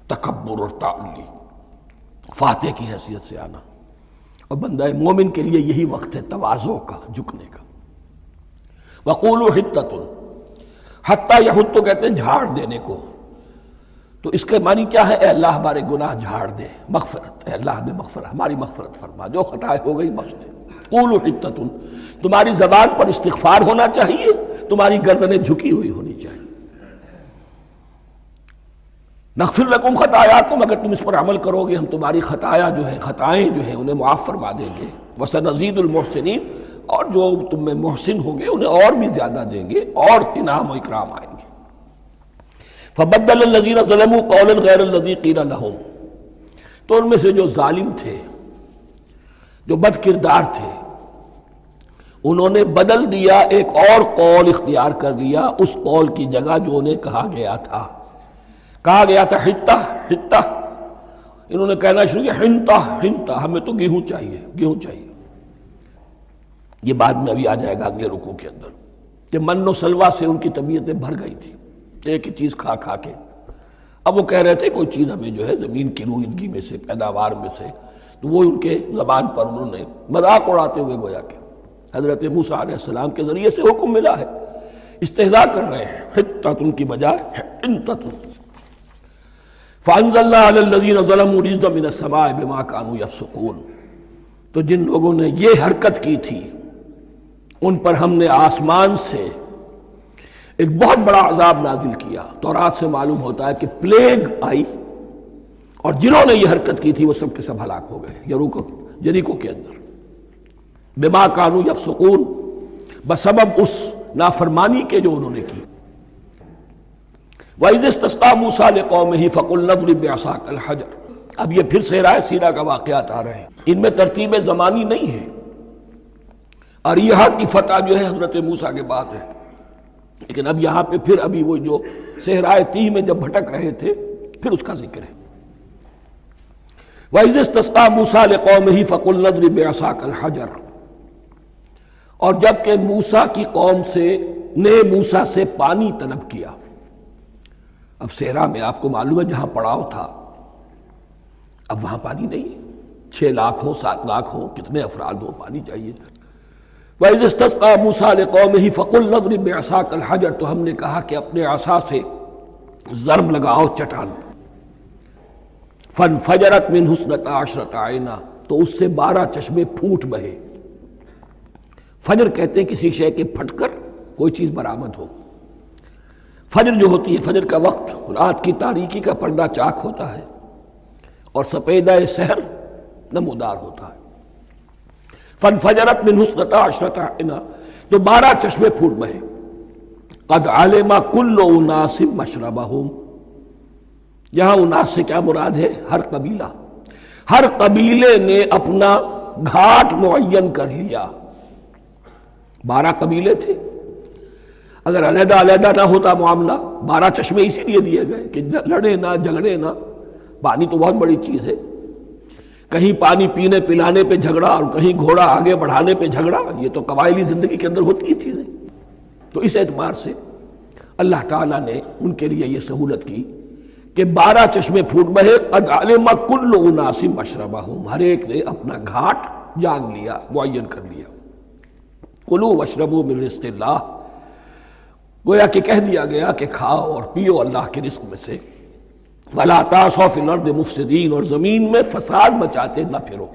تکبر اور تعلی، فاتح کی حیثیت سے آنا، اور بندہ مومن کے لیے یہی وقت ہے تواضع کا، جھکنے کا۔ وَقُولُوا حِطَّةٌ، حتیٰ یحط تو کہتے ہیں جھاڑ دینے کو، تو اس کے معنی کیا ہے؟ اے اللہ ہمارے گناہ جھاڑ دے، مغفرت، اے اللہ ہمیں مغفرت، ہماری مغفرت فرما، جو خطائیں ہو گئی بخش دے۔ قولوا حطۃ، تمہاری زبان پر استغفار ہونا چاہیے، تمہاری گردنیں جھکی ہوئی ہونی چاہیے۔ نغفر لکم خطایاکم، اگر تم اس پر عمل کرو گے ہم تمہاری خطایا جو ہے، خطائیں جو ہیں انہیں معاف فرما دیں گے۔ وسنزید المحسنین، اور جو تم میں محسن ہوں گے انہیں اور بھی زیادہ دیں گے، اور انعام و اکرام آئیں گے۔ فبدل الذین ظلموا قولا غیر الذی قیل لہم، تو ان میں سے جو ظالم تھے، جو بد کردار تھے، انہوں نے بدل دیا، ایک اور قول اختیار کر لیا اس قول کی جگہ جو انہیں کہا گیا تھا۔ کہا گیا تھا حتہ حتہ، انہوں نے کہنا شروع کیا حنطہ حنطہ، ہمیں تو گیہوں چاہیے، گیہوں چاہیے۔ یہ بعد میں ابھی آ جائے گا اگلے رکوع کے اندر، کہ من و سلوہ سے ان کی طبیعتیں بھر گئی تھی ایک ہی چیز کھا کھا کے۔ اب وہ کہہ رہے تھے کوئی چیز ہمیں جو ہے زمین کی روئیدگی میں سے، پیداوار میں سے، تو وہ ان کے زبان پر انہوں نے مذاق اڑاتے ہوئے گویا کہ حضرت موسیٰ علیہ السلام کے ذریعے سے حکم ملا ہے، استہزاء کر رہے ہیں، حتۃ کی بجائے حنطۃ۔ فانزلنا علی الذین ظلموا رجزا من السماء بما كانوا یفسقون، تو جن لوگوں نے یہ حرکت کی تھی ان پر ہم نے آسمان سے ایک بہت بڑا عذاب نازل کیا۔ تورات سے معلوم ہوتا ہے کہ پلیگ آئی، اور جنہوں نے یہ حرکت کی تھی وہ سب کے سب ہلاک ہو گئے یریکو کے اندر، بما كانوا یفسقون، بسبب اس نافرمانی کے جو انہوں نے کی۔ وَإِذِ اسْتَسْقَىٰ مُوسَىٰ لِقَوْمِهِ فَقُلْنَا اضْرِب بِّعَصَاكَ الْحَجَرَ، اب یہ پھر صحرائے سینا کا واقعات آ رہے ہیں، ان میں ترتیب زمانی نہیں ہے۔ اریحا کی فتح جو ہے حضرت موسیٰ کے بعد ہے، لیکن اب یہاں پہ پھر ابھی وہ جو صحرائے تیہ میں جب بھٹک رہے تھے پھر اس کا ذکر ہے۔ وَإِذِ اسْتَسْقَىٰ مُوسَىٰ لِقَوْمِهِ فَقُلْنَا اضْرِب بِّعَصَاكَ الْحَجَرَ، اور جب کہ موسیٰ کی قوم نے موسیٰ سے پانی طلب کیا۔ اب صحرا میں آپ کو معلوم ہے جہاں پڑاؤ تھا اب وہاں پانی نہیں ہے، 6 لاکھ ہو 7 لاکھ ہو کتنے افراد ہو، پانی چاہیے۔ وَإِذِ اسْتَسْقَىٰ مُوسَىٰ لِقَوْمِهِ فَقُلْنَا اضْرِب بِّعَصَاكَ الْحَجَرَ، تو ہم نے کہا کہ اپنے عصا سے ضرب لگاؤ چٹان پر۔ فَانْفَجَرَتْ مِنْهُ اثْنَتَا عَشْرَةَ عَيْنًا، تو اس سے 12 چشمے پھوٹ بہے۔ فجر کہتے ہیں کسی شے کے پھٹ کر کوئی چیز برآمد ہو۔ فجر جو ہوتی ہے، فجر کا وقت رات کی تاریکی کا پردہ چاک ہوتا ہے اور سپیدہ سحر نمودار ہوتا ہے۔ فَانْفَجَرَتْ مِنْهُ اثْنَتَا عَشْرَةَ عَيْنًا، تو 12 چشمے پھوٹ بہے۔ قَدْ عَلِمَ كُلُّ أُنَاسٍ مَشْرَبَهُمْ، یہاں اناس سے کیا مراد ہے؟ ہر قبیلہ، ہر قبیلے نے اپنا گھاٹ معین کر لیا۔ 12 قبیلے تھے، اگر علیحدہ علیحدہ نہ ہوتا معاملہ، 12 چشمے اسی لیے دیے گئے کہ لڑے نہ جھگڑے نہ۔ پانی تو بہت بڑی چیز ہے، کہیں پانی پینے پلانے پہ جھگڑا اور کہیں گھوڑا آگے بڑھانے پہ جھگڑا، یہ تو قبائلی زندگی کے اندر ہوتی ہی چیزیں۔ تو اس اعتبار سے اللہ تعالیٰ نے ان کے لیے یہ سہولت کی کہ 12 چشمے پھوٹ بہے۔ قد علم کل اناس مشربہم، ہر ایک نے اپنا گھاٹ جان لیا، معین کر لیا۔ کلوا واشربوا من رزق اللہ، گویا کہ کہہ دیا گیا کہ کھاؤ اور پیو اللہ کے رزق میں سے۔ ولا تعثوا فی الارض مفسدین، اور زمین میں فساد بچاتے نہ پھرو۔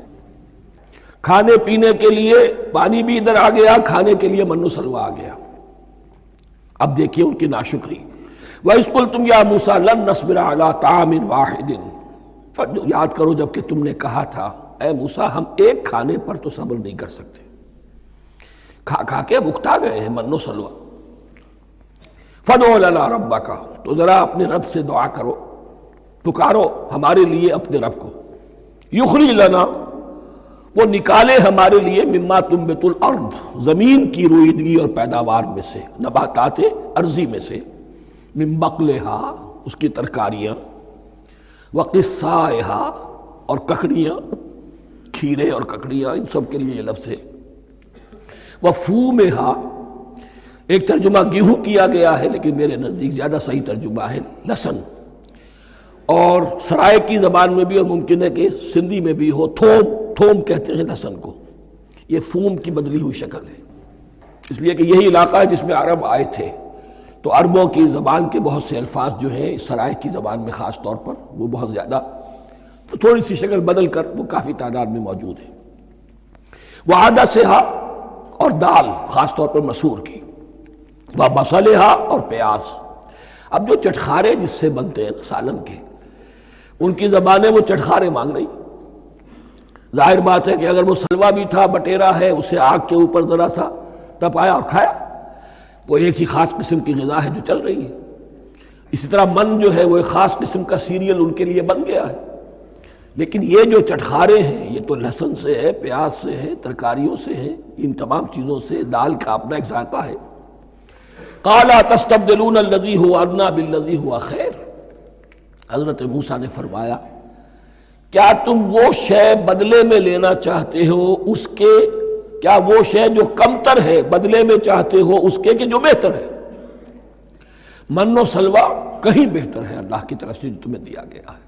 کھانے پینے کے لیے پانی بھی ادھر آ گیا، کھانے کے لیے من و سلوہ آ گیا۔ اب دیکھیے ان کی ناشکری۔ وَإِذْ قُلْتُمْ يَا مُوسَىٰ لَن نَّصْبِرَ عَلَىٰ طَعَامٍ وَاحِدٍ، یاد کرو جب کہ تم نے کہا تھا اے موسیٰ ہم ایک کھانے پر تو صبر نہیں کر سکتے، کھا کھا کے بکتا گئے ہیں من و سلوہ۔ فَادْعُ لَنَا رَبَّكَ، تو ذرا اپنے رب سے دعا کرو، پکارو ہمارے لیے اپنے رب کو۔ یخرج لنا، وہ نکالے ہمارے لیے مما تنبت الارض، زمین کی روئیدگی اور پیداوار میں سے، نباتات ارضی میں سے، من بقلہا، اس کی ترکاریاں، وقصائہا، اور ککڑیاں، کھیرے اور ککڑیاں، ان سب کے لیے یہ لفظ ہے۔ وفومہا، ایک ترجمہ گیہوں کیا گیا ہے لیکن میرے نزدیک زیادہ صحیح ترجمہ ہے لہسن، اور سرائے کی زبان میں بھی اور ممکن ہے کہ سندھی میں بھی ہو تھوم، تھوم کہتے ہیں لہسن کو، یہ فوم کی بدلی ہوئی شکل ہے، اس لیے کہ یہی علاقہ ہے جس میں عرب آئے تھے، تو عربوں کی زبان کے بہت سے الفاظ جو ہیں اس سرائے کی زبان میں خاص طور پر وہ بہت زیادہ، تو تھوڑی سی شکل بدل کر وہ کافی تعداد میں موجود ہے۔ وعدسہا، اور دال خاص طور پر مسور کی، وبصلہا، اور پیاز۔ اب جو چٹخارے جس سے بنتے ہیں سالن کے، ان کی زبانیں وہ چٹخارے مانگ رہی۔ ظاہر بات ہے کہ اگر وہ سلوا بھی تھا، بٹیرا ہے، اسے آگ کے اوپر ذرا سا تپایا اور کھایا، وہ ایک ہی خاص قسم کی غذا ہے جو چل رہی ہے۔ اسی طرح من جو ہے وہ ایک خاص قسم کا سیریل ان کے لیے بن گیا ہے، لیکن یہ جو چٹخارے ہیں یہ تو لہسن سے ہے، پیاز سے ہے، ترکاریوں سے ہے، ان تمام چیزوں سے، دال کا اپنا ایک ذائقہ ہے۔ قَالَ تَسْتَبْدِلُونَ الَّذِي هُوَ أَدْنَىٰ بِالَّذِي هُوَ خَيْرٌ، حضرت موسیٰ نے فرمایا کیا تم وہ شے بدلے میں لینا چاہتے ہو اس کے، کیا وہ شے جو کمتر ہے بدلے میں چاہتے ہو اس کے کہ جو بہتر ہے؟ من و سلوہ کہیں بہتر ہے اللہ کی طرف سے جو تمہیں دیا گیا ہے،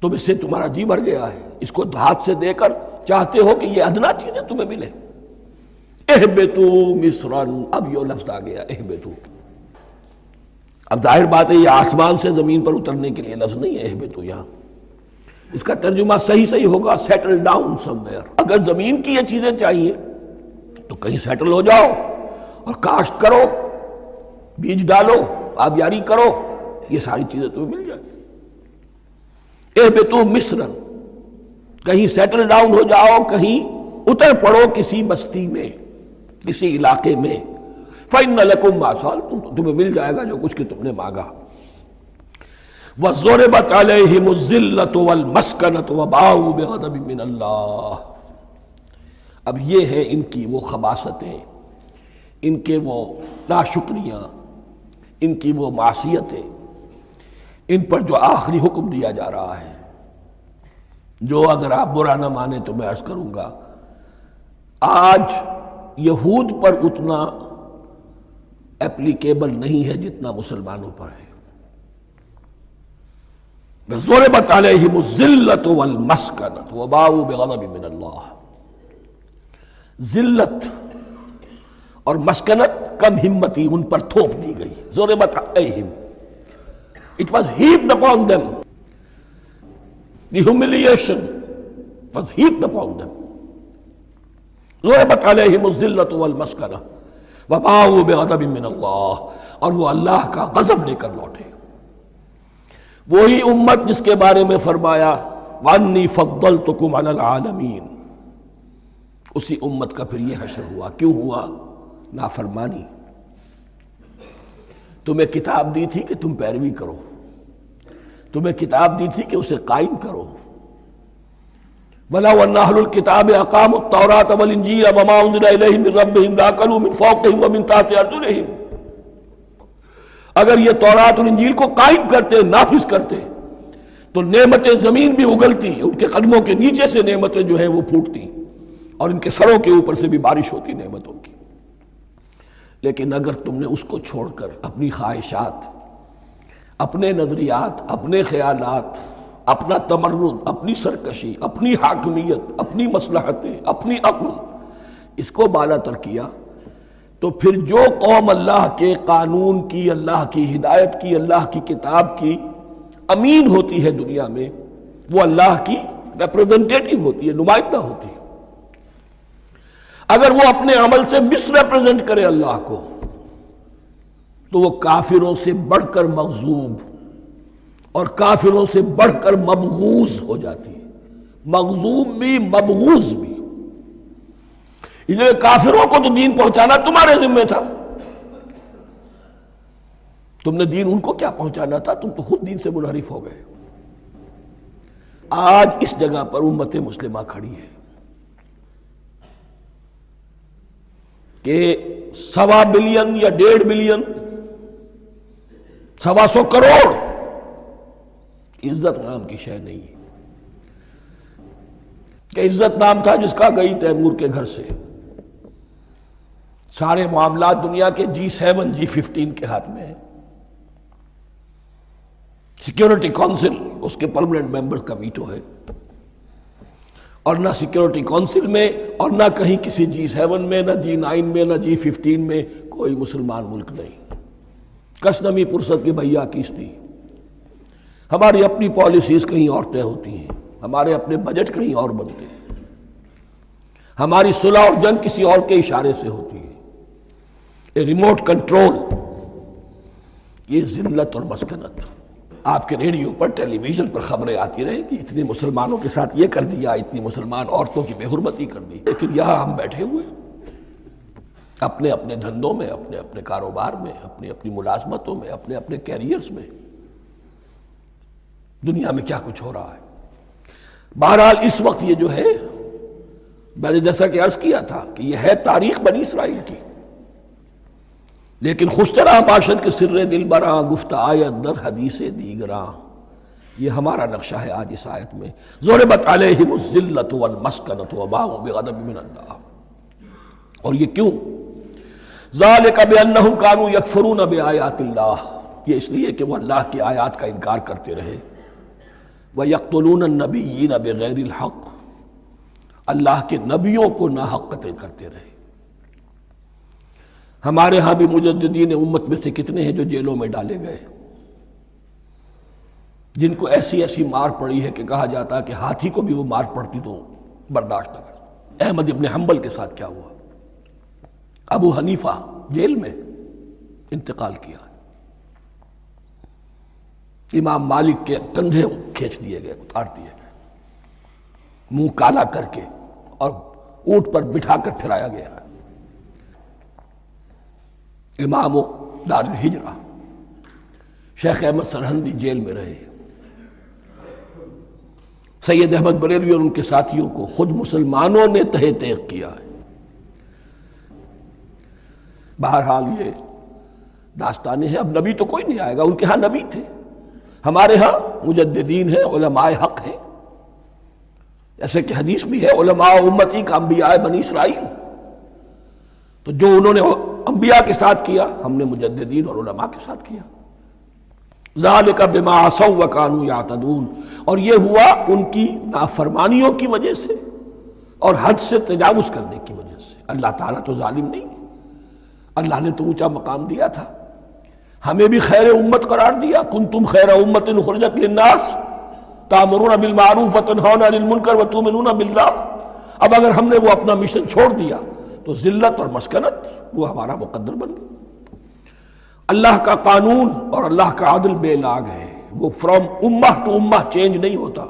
تم اس سے تمہارا جی بھر گیا ہے، اس کو ہاتھ سے دے کر چاہتے ہو کہ یہ ادنا چیزیں تمہیں ملے۔ اہبطوا مصرا، اب یہ لفظ آ گیا اہبطوا۔ اب ظاہر بات ہے یہ آسمان سے زمین پر اترنے کے لیے لفظ نہیں ہے اہبطوا، یہاں اس کا ترجمہ صحیح ہوگا سیٹل ڈاؤن سم ویئر۔ اگر زمین کی یہ چیزیں چاہیے تو کہیں سیٹل ہو جاؤ اور کاشت کرو، بیج ڈالو، آبیاری کرو، یہ ساری چیزیں تمہیں مل جائیں۔ اہبطوا مصرا، کہیں سیٹل ڈاؤن ہو جاؤ، کہیں اتر پڑو کسی بستی میں، کسی علاقے میں۔ فَإِنَّ لَكُمْ مَا سَأَلْتُمْ، تمہیں مل جائے گا جو کچھ کہ تم نے مانگا۔ وَضُرِبَتْ عَلَيْهِمُ الذِّلَّةُ وَالْمَسْكَنَةُ وَبَاءُوا بِغَضَبٍ مِّنَ اللَّهِ۔ اب یہ ہے ان کی وہ خباثتیں، ان کے وہ ناشکریاں، ان کی وہ معصیتیں، ان پر جو آخری حکم دیا جا رہا ہے، جو اگر آپ برا نہ مانیں تو میں عرض کروں گا آج یہود پر اتنا اپلیکیبل نہیں ہے جتنا مسلمانوں پر ہے۔ ضربت علیہم الذلۃ والمسکنۃ وباؤوا بغضب من اللہ۔ ذلت اور مسکنت، کم ہمتی ان پر تھوپ دی گئی۔ ضربت علیہم، it was heaped upon them. The humiliation was heaped upon them. ضربت علیہم الذلۃ والمسکنۃ وباؤوا بغضب من اللہ، اور وہ اللہ کا غضب لے کر لوٹے۔ وہی امت جس کے بارے میں فرمایا وَأَنِّي فَضَّلْتُكُمْ عَلَى الْعَالَمِينَ، اسی امت کا پھر یہ حشر ہوا۔ کیوں ہوا؟ نافرمانی۔ تمہیں کتاب دی تھی کہ تم پیروی کرو، تمہیں کتاب دی تھی کہ اسے قائم کرو۔ وَلَوْ أَنَّ أَهْلَ الْكِتَابِ أَقَامُوا التَّوْرَاةَ وَالْإِنْجِيلَ وَمَا أُنزِلَ إِلَيْهِمْ مِنْ رَبِّهِمْ لَأَكَلُوا مِنْ فَوْقِهِمْ وَمِنْ تَحْتِ أَرْجُلِهِمْ۔ اگر یہ تورات اور انجیل کو قائم کرتے، نافذ کرتے، تو نعمتیں زمین بھی اگلتی، ان کے قدموں کے نیچے سے نعمتیں جو ہیں وہ پھوٹتی، اور ان کے سروں کے اوپر سے بھی بارش ہوتی نعمتوں کی۔ لیکن اگر تم نے اس کو چھوڑ کر اپنی خواہشات، اپنے نظریات، اپنے خیالات، اپنا تمرد، اپنی سرکشی، اپنی حاکمیت، اپنی مصلحتیں، اپنی عقل، اس کو بالا تر کیا، تو پھر جو قوم اللہ کے قانون کی، اللہ کی ہدایت کی، اللہ کی کتاب کی امین ہوتی ہے دنیا میں، وہ اللہ کی ریپرزنٹیٹیو ہوتی ہے، نمائندہ ہوتی ہے۔ اگر وہ اپنے عمل سے مس ریپرزنٹ کرے اللہ کو، تو وہ کافروں سے بڑھ کر مغضوب اور کافروں سے بڑھ کر مبغوض ہو جاتی ہے، مغضوب بھی مبغوض بھی۔ اس لیے کافروں کو تو دین پہنچانا تمہارے ذمہ تھا، تم نے دین ان کو کیا پہنچانا تھا، تم تو خود دین سے منحرف ہو گئے۔ آج اس جگہ پر امت مسلمہ کھڑی ہے کہ 1.25 بلین یا 1.5 بلین، 125 کروڑ عزت نام کی شے نہیں ہے، کہ عزت نام تھا جس کا گئی تیمور کے گھر سے، سارے معاملات دنیا کے G7 G15 کے ہاتھ میں ہیں، سیکیورٹی کونسل اس کے پرماننٹ ممبر کا ویٹو ہے، اور نہ سیکیورٹی کونسل میں اور نہ کہیں کسی G7 میں، نہ G9 میں، نہ G15 میں کوئی مسلمان ملک نہیں۔ کس نمی پرست کی بھیا کیستی، ہماری اپنی پالیسیز کہیں اور طے ہوتی ہیں، ہمارے اپنے بجٹ کہیں اور بنتے ہیں، ہماری صلح اور جنگ کسی اور کے اشارے سے ہوتی ہے، یہ ریموٹ کنٹرول، یہ ذلت اور مسکنت۔ آپ کے ریڈیو پر، ٹیلی ویژن پر خبریں آتی رہیں کہ اتنے مسلمانوں کے ساتھ یہ کر دیا، اتنی مسلمان عورتوں کی بے حرمتی کر دی، لیکن یہاں ہم بیٹھے ہوئے اپنے اپنے دھندوں میں، اپنے اپنے کاروبار میں، اپنی اپنی ملازمتوں میں، اپنے اپنے کیریئرز میں، دنیا میں کیا کچھ ہو رہا ہے۔ بہرحال اس وقت یہ جو ہے، میں نے جیسا کہ عرض کیا تھا کہ یہ ہے تاریخ بنی اسرائیل کی، لیکن خوشترا باشد کے سر دل براں، گفت آیت در حدیث دیگراں، یہ ہمارا نقشہ ہے آج اس آیت میں۔ ضربت علیہم الذلۃ والمسکنۃ وباؤوا بغضب من اللہ، اور یہ کیوں؟ ذالک بانہم کانوا یکفرون بآیات اللہ، یہ اس لیے کہ وہ اللہ کی آیات کا انکار کرتے رہے۔ وَيَقْتُلُونَ النَّبِيِّينَ بِغَيْرِ الْحَقِّ، اللہ کے نبیوں کو ناحق قتل کرتے رہے۔ ہمارے ہاں بھی مجددین امت میں سے کتنے ہیں جو جیلوں میں ڈالے گئے، جن کو ایسی ایسی مار پڑی ہے کہ کہا جاتا ہے کہ ہاتھی کو بھی وہ مار پڑتی تو برداشت نہ کرتا۔ احمد ابن حنبل کے ساتھ کیا ہوا؟ ابو حنیفہ جیل میں انتقال کیا، امام مالک کے کندھے کھینچ دیے گئے، اتار دیے گئے، منہ کالا کر کے اور اونٹ پر بٹھا کر پھرایا گیا ہے۔ امام دار الہجرہ شیخ احمد سرہندی جیل میں رہے، سید احمد بریلوی اور ان کے ساتھیوں کو خود مسلمانوں نے تہہ تیغ کیا ہے۔ بہرحال یہ داستانیں ہیں، اب نبی تو کوئی نہیں آئے گا، ان کے ہاں نبی تھے، ہمارے ہاں مجددین ہیں، علماء حق ہیں، جیسے کہ حدیث بھی ہے علماء امتی کا انبیاء بنی اسرائیل، تو جو انہوں نے انبیاء کے ساتھ کیا ہم نے مجددین اور علماء کے ساتھ کیا۔ ذالک بما عصوا وکانوا یعتدون، اور یہ ہوا ان کی نافرمانیوں کی وجہ سے اور حد سے تجاوز کرنے کی وجہ سے۔ اللہ تعالیٰ تو ظالم نہیں ہے، اللہ نے تو اونچا مقام دیا تھا، ہمیں بھی خیر امت قرار دیا، کنتم خیر امت اخرجت للناس تأمرون بالمعروف وتنہون عن المنکر وتؤمنون باللہ۔ اب اگر ہم نے وہ اپنا مشن چھوڑ دیا تو ذلت اور مسکنت وہ ہمارا مقدر بن گئی۔ اللہ کا قانون اور اللہ کا عدل بے لاگ ہے، وہ فرام امہ ٹو امہ چینج نہیں ہوتا۔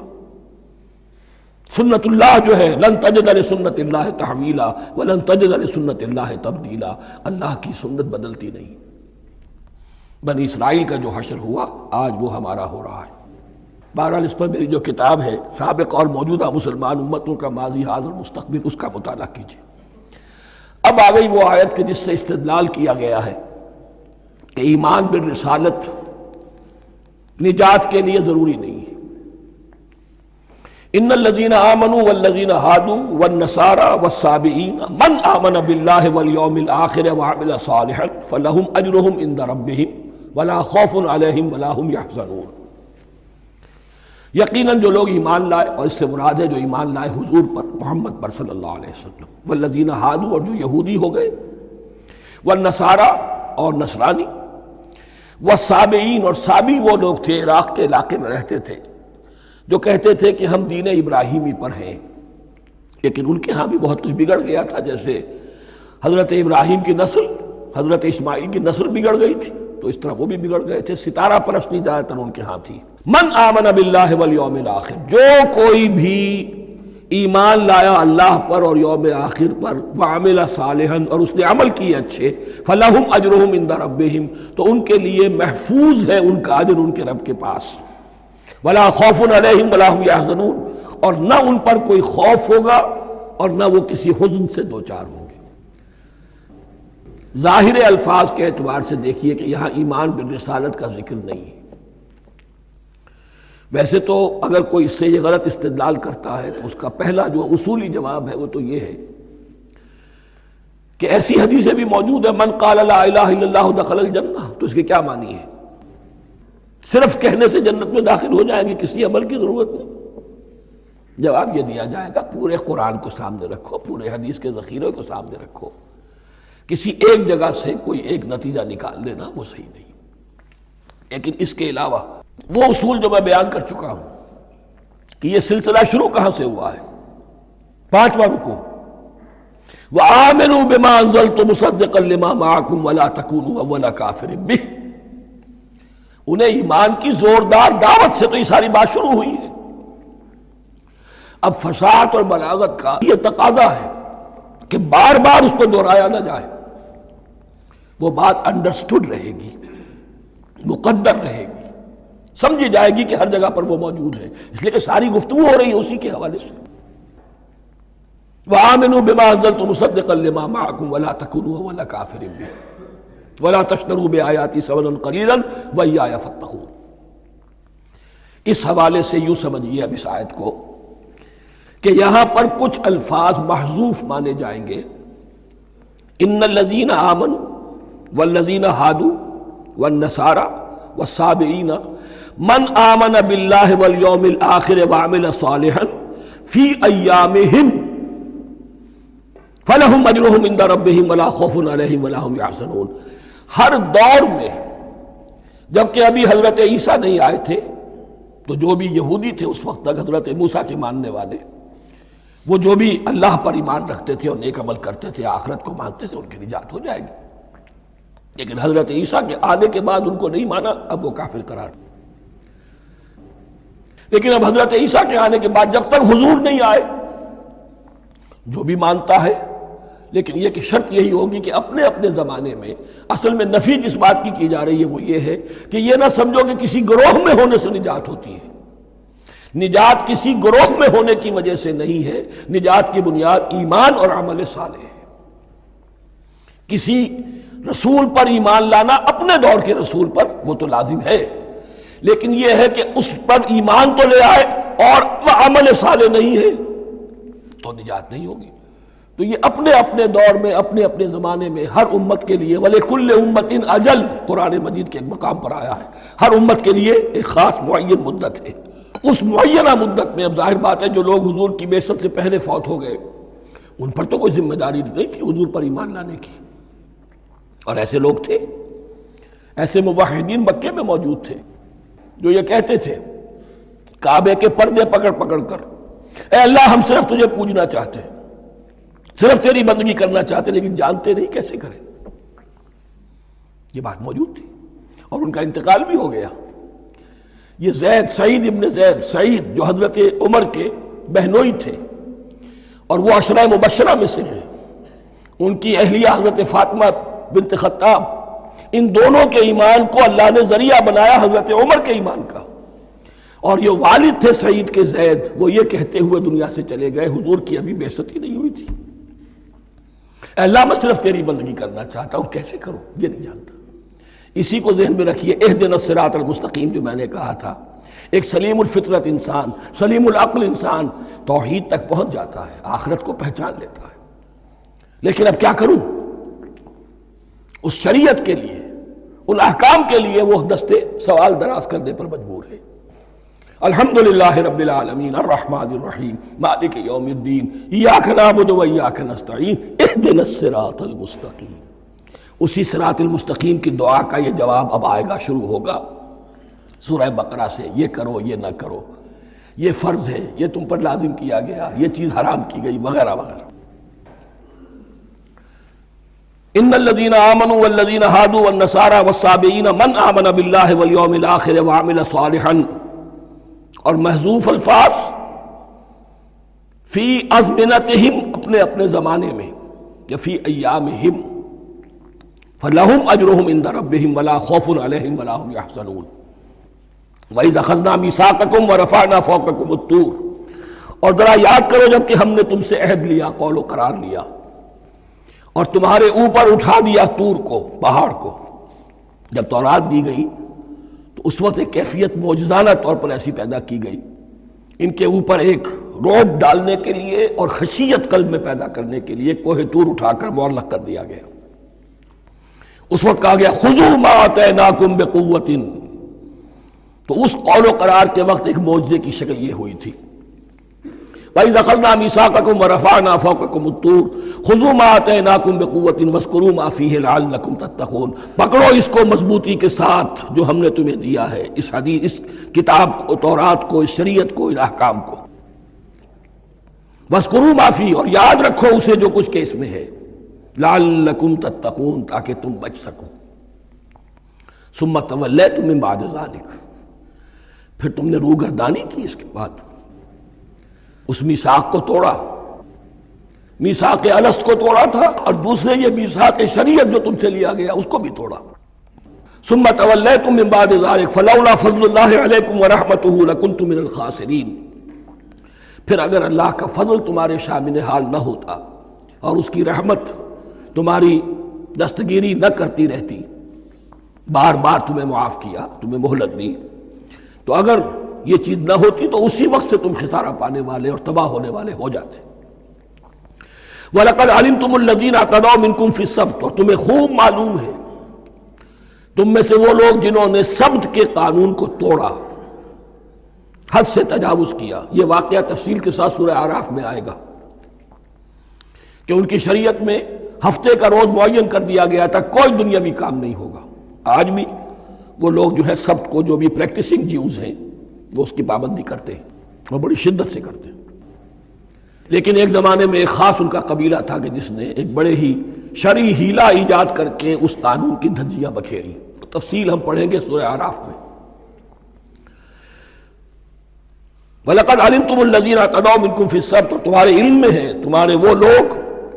سنت اللہ جو ہے لن تجد لسنت اللہ تحویلا ولن تجد لسنت اللہ تبدیلا، اللہ کی سنت بدلتی نہیں۔ بنی اسرائیل کا جو حشر ہوا آج وہ ہمارا ہو رہا ہے۔ بہرحال اس پر میری جو کتاب ہے سابق اور موجودہ مسلمان امتوں کا ماضی حال اور مستقبل، اس کا مطالعہ کیجیے۔ اب آ گئی وہ آیت کہ جس سے استدلال کیا گیا ہے کہ ایمان بالرسالت نجات کے لیے ضروری نہیں ہے۔ ان الذین آمنوا والذین ہادوا والنصارى والصابئین من آمن باللہ والیوم الآخر وعمل صالحا فلہم اجرہم عند ربہم ولا خوف علیہم ولا ہم یحزنون۔ یقیناً جو لوگ ایمان لائے، اور اس سے مراد ہے جو ایمان لائے حضور پر، محمد پر صلی اللہ علیہ وسلم، والذین ہادوا، اور جو یہودی ہو گئے، والنصارى، اور نصرانی، والصابئین، اور صابی وہ لوگ تھے عراق کے علاقے میں رہتے تھے جو کہتے تھے کہ ہم دین ابراہیمی پر ہیں، لیکن ان کے ہاں بھی بہت کچھ بگڑ گیا تھا، جیسے حضرت ابراہیم کی نسل حضرت اسماعیل کی نسل بگڑ گئی تھی تو اس طرح وہ بھی بگڑ گئے تھے۔ ستارہ پرستی زیادہ تر ان کے ہاں تھی۔ من آمن باللہ والیوم الآخر، جو کوئی بھی ایمان لایا اللہ پر اور یوم آخر پر، وعمل صالحا، اور اس نے عمل کیے اچھے، فلہم اجرہم عند ربہم، تو ان کے لیے محفوظ ہے ان کا اجر ان کے رب کے پاس، ولا خوف علیہم ولا ہم یحزنون، اور نہ ان پر کوئی خوف ہوگا اور نہ وہ کسی حزن سے دوچار ہوں گے۔ ظاہر الفاظ کے اعتبار سے دیکھیے کہ یہاں ایمان بالرسالت کا ذکر نہیں ہے۔ ویسے تو اگر کوئی اس سے یہ غلط استدلال کرتا ہے تو اس کا پہلا جو اصولی جواب ہے وہ تو یہ ہے کہ ایسی حدیثیں بھی موجود ہیں، من قال لا الہ الا اللہ دخل الجنہ، تو اس کے کیا معنی ہے؟ صرف کہنے سے جنت میں داخل ہو جائیں گے، کسی عمل کی ضرورت نہیں۔ جواب یہ دیا جائے گا پورے قرآن کو سامنے رکھو، پورے حدیث کے ذخیرے کو سامنے رکھو، کسی ایک جگہ سے کوئی ایک نتیجہ نکال لینا وہ صحیح نہیں۔ لیکن اس کے علاوہ وہ اصول جو میں بیان کر چکا ہوں کہ یہ سلسلہ شروع کہاں سے ہوا ہے، 5واں رکوع، وَآمِنُوا بِمَا أَنزَلْتُ مُصَدِّقًا لِمَا مَعَكُمْ وَلَا تَكُونُوا أَوَّلَ كَافِرٍ بِهِ، انہیں ایمان کی زوردار دعوت سے تو یہ ساری بات شروع ہوئی ہے۔ اب فصاحت اور بلاغت کا یہ تقاضا ہے کہ بار بار اس کو دہرایا نہ جائے، وہ بات انڈرسٹوڈ رہے گی، مقدر رہے گی، سمجھی جائے گی کہ ہر جگہ پر وہ موجود ہے، اس لیے کہ ساری گفتگو ہو رہی ہے اسی کے حوالے سے۔ وَآمِنُوا بِمَا أَنزَلْتُ مُصَدِّقًا لِمَا مَعَكُمْ وَلَا تَكُونُوا أَوَّلَ كَافِرٍ بِهِ وَلَا تَشْتَرُوا بِآيَاتِي ثَمَنًا قَلِيلًا وَإِيَّايَ فَاتَّقُونِ۔ اس حوالے سے یوں سمجھیے اب اس آیت کو کہ یہاں پر کچھ الفاظ محذوف مانے جائیں گے، ان الذین آمنوا والذین ہادوا والنصارى والصابئین من آمن باللہ والیوم الآخر وعمل صالحا فی ایامہم فلہم اجرہم عند ربہم ولا خوف علیہم ولا ہم یحزنون۔ ہر دور میں جبکہ ابھی حضرت عیسیٰ نہیں آئے تھے تو جو بھی یہودی تھے اس وقت تک حضرت موسیٰ کے ماننے والے، وہ جو بھی اللہ پر ایمان رکھتے تھے اور نیک عمل کرتے تھے، آخرت کو مانتے تھے، ان کی نجات ہو جائے گی۔ لیکن حضرت عیسیٰ کے آنے کے بعد ان کو نہیں مانا، اب وہ کافر قرار۔ لیکن اب حضرت عیسیٰ کے آنے کے بعد جب تک حضور نہیں آئے، جو بھی مانتا ہے لیکن یہ کہ شرط یہی ہوگی کہ اپنے اپنے زمانے میں اصل میں نفی جس بات کی جا رہی ہے وہ یہ ہے کہ یہ نہ سمجھو کہ کسی گروہ میں ہونے سے نجات ہوتی ہے. نجات کسی گروہ میں ہونے کی وجہ سے نہیں ہے، نجات کی بنیاد ایمان اور عمل صالح ہے. کسی رسول پر ایمان لانا اپنے دور کے رسول پر وہ تو لازم ہے، لیکن یہ ہے کہ اس پر ایمان تو لے آئے اور وہ عمل صالح نہیں ہے تو نجات نہیں ہوگی. تو یہ اپنے اپنے دور میں اپنے اپنے زمانے میں ہر امت کے لیے وَلِكُلِّ أُمَّةٍ أَجَلٌ قرآن مجید کے ایک مقام پر آیا ہے، ہر امت کے لیے ایک خاص معین مدت ہے. اس معینہ مدت میں اب ظاہر بات ہے جو لوگ حضور کی بعثت سے پہلے فوت ہو گئے ان پر تو کوئی ذمہ داری نہیں تھی حضور پر ایمان لانے کی، اور ایسے لوگ تھے، ایسے موحدین مکے میں موجود تھے جو یہ کہتے تھے کعبے کے پردے پکڑ پکڑ کر، اے اللہ ہم صرف تجھے پوجنا چاہتے ہیں، صرف تیری بندگی کرنا چاہتے ہیں، لیکن جانتے نہیں کیسے کریں. یہ بات موجود تھی اور ان کا انتقال بھی ہو گیا. یہ زید، سعید ابن زید، سعید جو حضرت عمر کے بہنوئی تھے اور وہ عشرہ مبشرہ میں سے ہیں، ان کی اہلیہ حضرت فاطمہ بنت خطاب، ان دونوں کے ایمان کو اللہ نے ذریعہ بنایا حضرت عمر کے ایمان کا. اور یہ والد تھے سعید کے زید، وہ یہ کہتے ہوئے دنیا سے چلے گئے حضور کی ابھی بعثت ہی نہیں ہوئی تھی، اے اللہ میں صرف تیری بندگی کرنا چاہتا ہوں، کیسے کروں یہ نہیں جانتا. اسی کو ذہن میں رکھیے، اہدنا الصراط المستقیم جو میں نے کہا تھا، ایک سلیم الفطرت انسان، سلیم العقل انسان توحید تک پہنچ جاتا ہے، آخرت کو پہچان لیتا ہے، لیکن اب کیا کروں؟ اس شریعت کے لیے، ان احکام کے لیے وہ دستے سوال دراز کرنے پر مجبور ہے. الحمدللہ رب العالمین الرحمن الرحیم مالک یوم الدین ایاک نعبد و ایاک نستعین اہدنا الصراط المستقیم. اسی صراط المستقیم کی دعا کا یہ جواب اب آئے گا، شروع ہوگا سورہ بقرہ سے، یہ کرو یہ نہ کرو، یہ فرض ہے، یہ تم پر لازم کیا گیا، یہ چیز حرام کی گئی، وغیرہ وغیرہ. ان الذين آمنوا والذين هادوا والنصارى والصابئين من آمن بالله واليوم الآخر وعمل صالحا، اور محذوف الفاظ فی ازمنتہم، اپنے اپنے زمانے میں، یا فی ایامہم، فلہم اجرہم عند ربہم ولا خوف علیہم ولا هم یحزنون. وَإِذْ أَخَذْنَا مِیثَاقَکُمْ وَرَفَعْنَا فَوْقَکُمُ الطُّورَ، اور ذرا یاد کرو جب کہ ہم نے تم سے عہد لیا، قول و قرار لیا، اور تمہارے اوپر اٹھا دیا طور کو، پہاڑ کو. جب تورات دی گئی تو اس وقت ایک کیفیت معجزانہ طور پر ایسی پیدا کی گئی، ان کے اوپر ایک رعب ڈالنے کے لیے اور خشیت قلب میں پیدا کرنے کے لیے کوہ طور اٹھا کر معلق کر دیا گیا. اس وقت کہا گیا خذوا ما آتیناکم بقوۃ، تو اس قول و قرار کے وقت ایک معجزے کی شکل یہ ہوئی تھی. وَإِذْ أَخَذْنَا مِیثَاقَکُمْ وَرَفَعْنَا فَوْقَکُمُ الطُّورَ خُذُوا مَا آتَیْنَاکُمْ بِقُوَّةٍ وَاذْکُرُوا مَا فِیہِ لَعَلَّکُمْ تَتَّقُونَ. پکڑو اس کو مضبوطی کے ساتھ جو ہم نے تمہیں دیا ہے، اس حدیث، اس کتاب کو، تورات کو، اس شریعت کو، ان احکام کو. وَاذْکُرُوا مَا فِیہ، اور یاد رکھو اسے جو کچھ کہ اس میں ہے، لَعَلَّکُمْ تَتَّقُونَ، تاکہ تم بچ سکو. ثُمَّ تَوَلَّیْتُم مِّن بَعْدِ ذَلِکَ، پھر تم نے روگردانی کی اس کے بعد، اس میثاق کو توڑا، میثاق الست کو توڑا تھا، اور دوسرے یہ میثاق شریعت جو تم سے لیا گیا اس کو بھی توڑا. ثم تولیتم من بعد ذلک فلولا فضل اللہ علیکم ورحمتہ لکنتم من الخاسرین. پھر اگر اللہ کا فضل تمہارے شامل حال نہ ہوتا اور اس کی رحمت تمہاری دستگیری نہ کرتی رہتی، بار بار تمہیں معاف کیا، تمہیں مہلت دی، تو اگر یہ چیز نہ ہوتی تو اسی وقت سے تم خسارہ پانے والے اور تباہ ہونے والے ہو جاتے. وَلَقَدْ عَلِمْتُمُ الَّذِينَ اعْتَدَوْا مِنْكُمْ فِي السَّبْتِ، اور تمہیں خوب معلوم ہے تم میں سے وہ لوگ جنہوں نے سبت کے قانون کو توڑا، حد سے تجاوز کیا. یہ واقعہ تفصیل کے ساتھ سورہ اعراف میں آئے گا کہ ان کی شریعت میں ہفتے کا روز معین کر دیا گیا تھا، کوئی دنیاوی کام نہیں ہوگا. آج بھی وہ لوگ جو ہے سبت کو، جو بھی پریکٹسنگ جیوز ہیں، وہ اس کی پابندی کرتے ہیں اور بڑی شدت سے کرتے ہیں. لیکن ایک زمانے میں ایک خاص ان کا قبیلہ تھا کہ جس نے ایک بڑے ہی شرعی ہیلہ ایجاد کر کے اس قانون کی دھجیاں بکھیری. تفصیل ہم پڑھیں گے سورہ اعراف میں. وَلَقَدْ عَلِمْتُمُ الَّذِينَ اعْتَدَوْا مِنْكُمْ فِي السَّبْتِ، تمہارے علم میں ہیں تمہارے وہ لوگ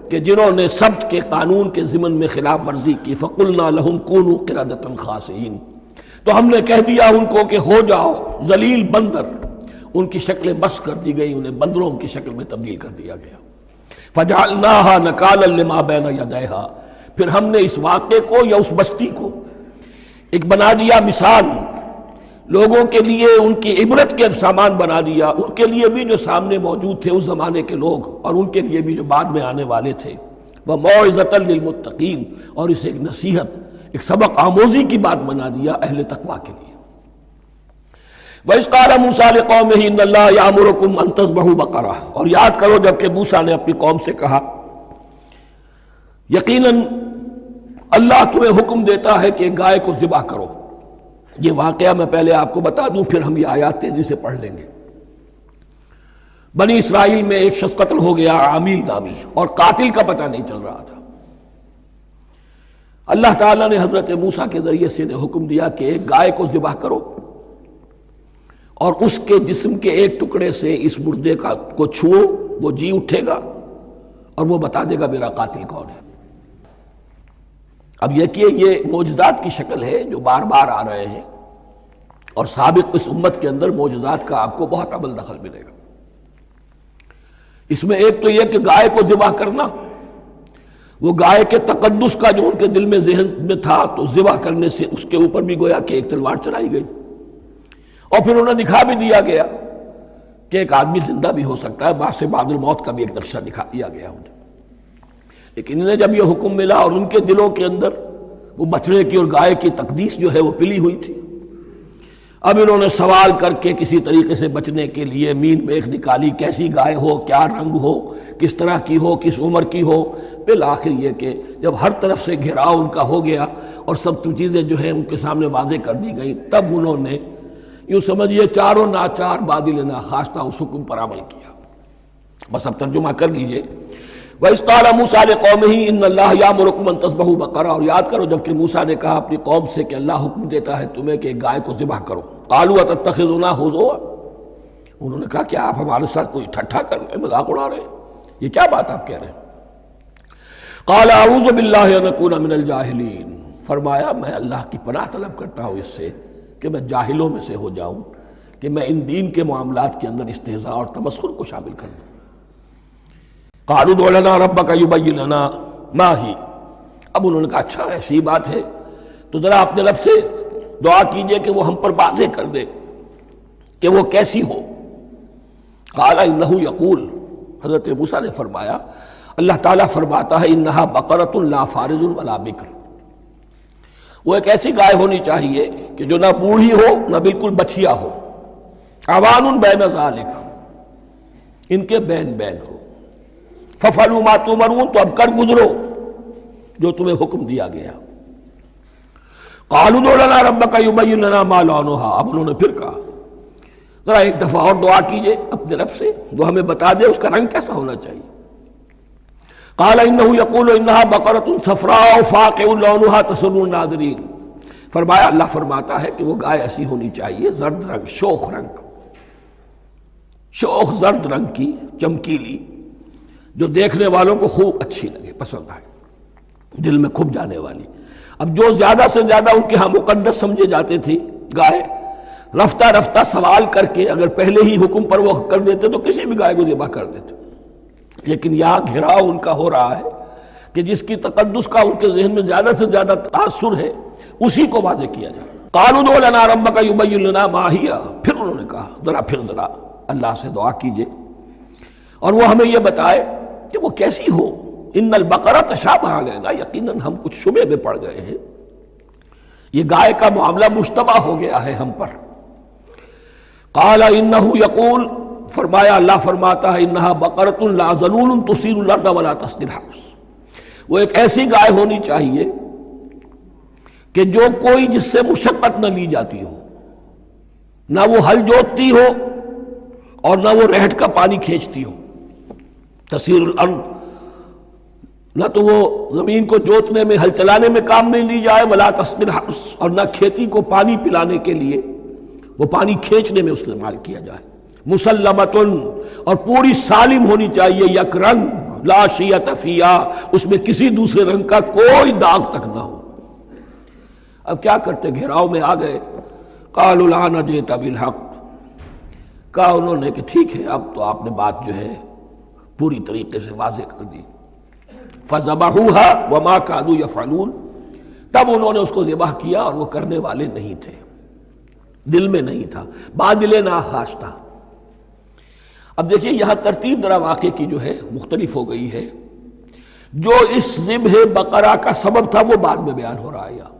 کہ جنہوں نے سبت کے قانون کے ضمن میں خلاف ورزی کی فَقُلْنَا لَهُمْ كُونُوا قِرَدَةً خَاسِئِينَ، تو ہم نے کہہ دیا ان کو کہ ہو جاؤ ذلیل بندر، ان کی شکلیں بس کر دی گئی، انہیں بندروں کی شکل میں تبدیل کر دیا گیا۔ فَجَعَلْنَاهَا نَكَالًا لِمَا بَيْنَ يَدَيْهَا، پھر ہم نے اس واقعے کو یا اس بستی کو ایک بنا دیا مثال، لوگوں کے لیے ان کی عبرت کے سامان بنا دیا، ان کے لیے بھی جو سامنے موجود تھے اس زمانے کے لوگ، اور ان کے لیے بھی جو بعد میں آنے والے تھے، وَمَوْعِظَةً لِّلْمُتَّقِينَ، اور اسے ایک نصیحت، ایک سبق آموزی کی بات بنا دیا اہل تقویٰ کے لیے۔ وَإِذْ قَالَ مُوسَىٰ لِقَوْمِهِ إِنَّ اللَّهَ يَأْمُرُكُمْ أَن تَذْبَحُوا بَقَرَةً، اور یاد کرو جب کہ موسیٰ نے اپنی قوم سے کہا یقیناً اللہ تمہیں حکم دیتا ہے کہ گائے کو ذبح کرو۔ یہ واقعہ میں پہلے آپ کو بتا دوں، پھر ہم یہ آیات تیزی سے پڑھ لیں گے۔ بنی اسرائیل میں ایک شخص قتل ہو گیا عامیل نامی، اور قاتل کا پتہ نہیں چل رہا تھا۔ اللہ تعالیٰ نے حضرت موسیٰ کے ذریعے سے انہیں حکم دیا کہ ایک گائے کو ذبح کرو، اور اس کے جسم کے ایک ٹکڑے سے اس مردے کو چھوؤ، وہ جی اٹھے گا اور وہ بتا دے گا میرا قاتل کون ہے۔ اب یہ کہ یہ معجزات کی شکل ہے جو بار بار آ رہے ہیں، اور سابق اس امت کے اندر معجزات کا آپ کو بہت عمل دخل ملے گا۔ اس میں ایک تو یہ کہ گائے کو ذبح کرنا، وہ گائے کے تقدس کا جو ان کے دل میں ذہن میں تھا، تو ذبح کرنے سے اس کے اوپر بھی گویا کہ ایک تلوار چلائی گئی، اور پھر انہیں دکھا بھی دیا گیا کہ ایک آدمی زندہ بھی ہو سکتا ہے، بعد سے بعد الموت کا بھی ایک نقشہ دکھا دیا گیا انہیں۔ لیکن انہیں جب یہ حکم ملا اور ان کے دلوں کے اندر وہ بچڑے کی اور گائے کی تقدیس جو ہے وہ پلی ہوئی تھی، اب انہوں نے سوال کر کے کسی طریقے سے بچنے کے لیے مین میخ نکالی، کیسی گائے ہو، کیا رنگ ہو، کس طرح کی ہو، کس عمر کی ہو۔ بالآخر یہ کہ جب ہر طرف سے گھیراؤ ان کا ہو گیا اور سب چیزیں جو ہیں ان کے سامنے واضح کر دی گئیں، تب انہوں نے یوں سمجھیے چاروں ناچار بادل ناخواستہ اس حکم پر عمل کیا۔ بس اب ترجمہ کر لیجئے۔ وَإِذْ قَالَ مُوسَىٰ لِقَوْمِهِ إِنَّ اللَّهَ يَأْمُرُكُمْ أَن تَذْبَحُوا بَقَرَةً، اور یاد کرو جب کہ موسیٰ نے کہا اپنی قوم سے کہ اللہ حکم دیتا ہے تمہیں کہ ایک گائے کو ذبح کرو۔ قَالُوا أَتَتَّخِذُنَا هُزُوًا، انہوں نے کہا کہ آپ ہمارے ساتھ کوئی ٹھٹھا کر رہے ہیں، مذاق اڑا رہے ہیں، یہ کیا بات آپ کہہ رہے ہیں؟ قَالَ أَعُوذُ بِاللَّهِ أَنْ أَكُونَ مِنَ الْجَاهِلِينَ، فرمایا میں اللہ کی پناہ طلب کرتا ہوں اس سے کہ میں جاہلوں میں سے ہو جاؤں، کہ میں ان دین کے معاملات کے اندر استہزاء اور تمسخر کو شامل کر دوں۔ قالوا ادع لنا ربک یبین لنا ما ہی، اب انہوں نے کہا اچھا ایسی بات ہے تو ذرا اپنے رب سے دعا کیجئے کہ وہ ہم پر واضح کر دے کہ وہ کیسی ہو۔ قال انہ یقول، حضرت موسیٰ نے فرمایا اللہ تعالیٰ فرماتا ہے انہا بقرۃ لا فارض ولا بکر، وہ ایک ایسی گائے ہونی چاہیے کہ جو نہ بوڑھی ہو نہ بالکل بچھیا ہو، عوان بین ذالک، ان کے بین بین ہو۔ فَفَعَلُوا مَا تُؤْمَرُونَ، تو اب کر گزرو جو تمہیں حکم دیا گیا۔ قَالُوا ادْعُ لَنَا رَبَّكَ يُبَيِّن لَنَا مَا لَوْنُهَا، اب انہوں نے پھر کہا ذرا ایک دفعہ اور دعا کیجئے اپنے رب سے، وہ ہمیں بتا دے اس کا رنگ کیسا ہونا چاہیے۔ قال انه يقول انها بقرة صفراء فاقع لونها تسر الناظرين، فرمایا اللہ فرماتا ہے کہ وہ گائے ایسی ہونی چاہیے زرد رنگ، شوخ رنگ، شوخ زرد رنگ کی، چمکیلی، جو دیکھنے والوں کو خوب اچھی لگے، پسند آئے، دل میں کھپ جانے والی۔ اب جو زیادہ سے زیادہ ان کے ہاں مقدس سمجھے جاتے تھے گائے، رفتہ رفتہ سوال کر کے اگر پہلے ہی حکم پر وہ کر دیتے تو کسی بھی گائے کو ذبح کر دیتے، لیکن یہاں گھیراؤ ان کا ہو رہا ہے کہ جس کی تقدس کا ان کے ذہن میں زیادہ سے زیادہ تاثر ہے اسی کو واضح کیا جائے۔ قالوا ادع لنا ربک یبین لنا ما ہی، پھر انہوں نے کہا ذرا اللہ سے دعا کیجئے اور وہ ہمیں یہ بتائے کہ وہ کیسی ہو۔ ان البقرہ تشابہ علینا، یقیناً ہم کچھ شبہ میں پڑ گئے ہیں، یہ گائے کا معاملہ مشتبہ ہو گیا ہے ہم پر۔ قال انہ یقول، فرمایا اللہ فرماتا ہے انہا بقرۃ لا ذلول تثیر الارض ولا تسقی الحرث، وہ ایک ایسی گائے ہونی چاہیے کہ جو کوئی جس سے مشقت نہ لی جاتی ہو، نہ وہ ہل جوتتی ہو اور نہ وہ رہٹ کا پانی کھینچتی ہو۔ تسیر الارض، نہ تو وہ زمین کو جوتنے میں ہل چلانے میں کام نہیں لی جائے، ولا تسقی الحرث، اور نہ کھیتی کو پانی پلانے کے لیے وہ پانی کھینچنے میں استعمال کیا جائے۔ مسلمتن، اور پوری سالم ہونی چاہیے، یک رنگ، لا شیۃ فیہا، اس میں کسی دوسرے رنگ کا کوئی داغ تک نہ ہو۔ اب کیا کرتے، گھیراؤ میں آ گئے۔ قالوا الآن جئت بالحق، کہا انہوں نے کہ ٹھیک ہے اب تو آپ نے بات جو ہے پوری طریقے سے واضح کر دی۔ فذبحوها وما كانوا يفعلون، تب انہوں نے اس کو ذبح کیا اور وہ کرنے والے نہیں تھے، دل میں نہیں تھا، بادل ناخواست تھا۔ اب دیکھیے یہاں ترتیب ذرا واقعے کی جو ہے مختلف ہو گئی ہے۔ جو اس ذبح بقرہ کا سبب تھا وہ بعد میں بیان ہو رہا ہے یہاں۔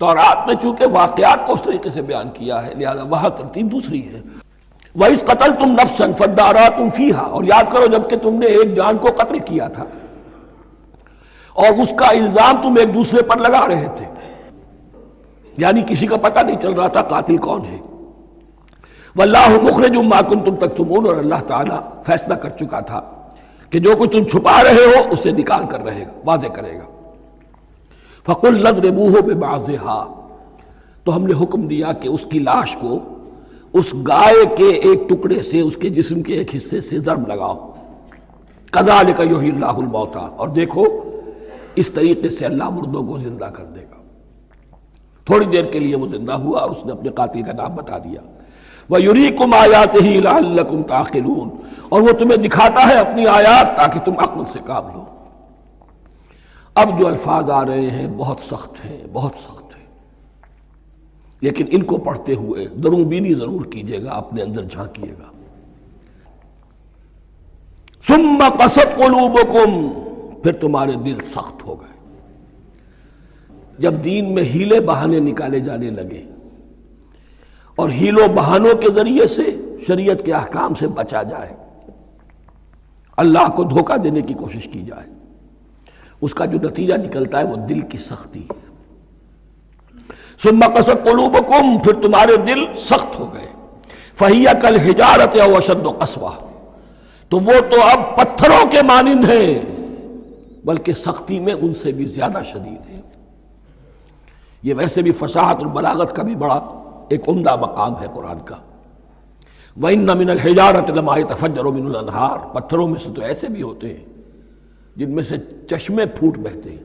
تورات میں چونکہ واقعات کو اس طریقے سے بیان کیا ہے لہذا وہاں ترتیب دوسری ہے۔ وَإِذْ قَتَلْتُمْ نَفْسًا فَادَّارَأْتُمْ فِيهَا، اور یاد کرو جب کہ تم نے ایک جان کو قتل کیا تھا اور اس کا الزام تم ایک دوسرے پر لگا رہے تھے، یعنی کسی کا پتہ نہیں چل رہا تھا قاتل کون ہے۔ وَاللَّهُ مُخْرِجٌ مَا كُنتُمْ تَكْتُمُونَ، اور اللہ تعالیٰ فیصلہ کر چکا تھا کہ جو کچھ تم چھپا رہے ہو اسے نکال کر رہے گا، واضح کرے گا۔ فَقُلْ نَضْرِبُوهُ بِبَعْضِهَا، تو ہم نے حکم دیا کہ اس کی لاش کو اس گائے کے ایک ٹکڑے سے، اس کے جسم کے ایک حصے سے ضرب لگاؤ۔ كَذَلِكَ يُحْيِي اللَّهُ الْمَوْتَى، اور دیکھو اس طریقے سے اللہ مردوں کو زندہ کر دے گا۔ تھوڑی دیر کے لیے وہ زندہ ہوا اور اس نے اپنے قاتل کا نام بتا دیا۔ وَيُرِيكُمْ آيَاتِهِ لَعَلَّكُمْ تَعْقِلُونَ، اور وہ تمہیں دکھاتا ہے اپنی آیات تاکہ تم عقل سے کام لو۔ اب جو الفاظ آ رہے ہیں بہت سخت ہیں، بہت سخت ہیں، لیکن ان کو پڑھتے ہوئے درون بینی ضرور کیجیے گا، اپنے اندر جھانکیے گا۔ ثم قست قلوبکم، پھر تمہارے دل سخت ہو گئے۔ جب دین میں ہیلے بہانے نکالے جانے لگے اور ہیلوں بہانوں کے ذریعے سے شریعت کے احکام سے بچا جائے، اللہ کو دھوکہ دینے کی کوشش کی جائے، اس کا جو نتیجہ نکلتا ہے وہ دل کی سختی۔ ثم قست قلوبکم، پھر تمہارے دل سخت ہو گئے۔ فہی کالحجارۃ او اشد قسوہ، تو وہ تو اب پتھروں کے مانند ہیں بلکہ سختی میں ان سے بھی زیادہ شدید ہے۔ یہ ویسے بھی فصاحت اور بلاغت کا بھی بڑا ایک عمدہ مقام ہے قرآن کا۔ وَإِنَّ مِنَ الْحِجَارَةِ لَمَا يَتَفَجَّرُ مِنْهُ الْأَنْهَارُ، پتھروں میں سے تو ایسے بھی ہوتے ہیں جن میں سے چشمے پھوٹ بہتے ہیں۔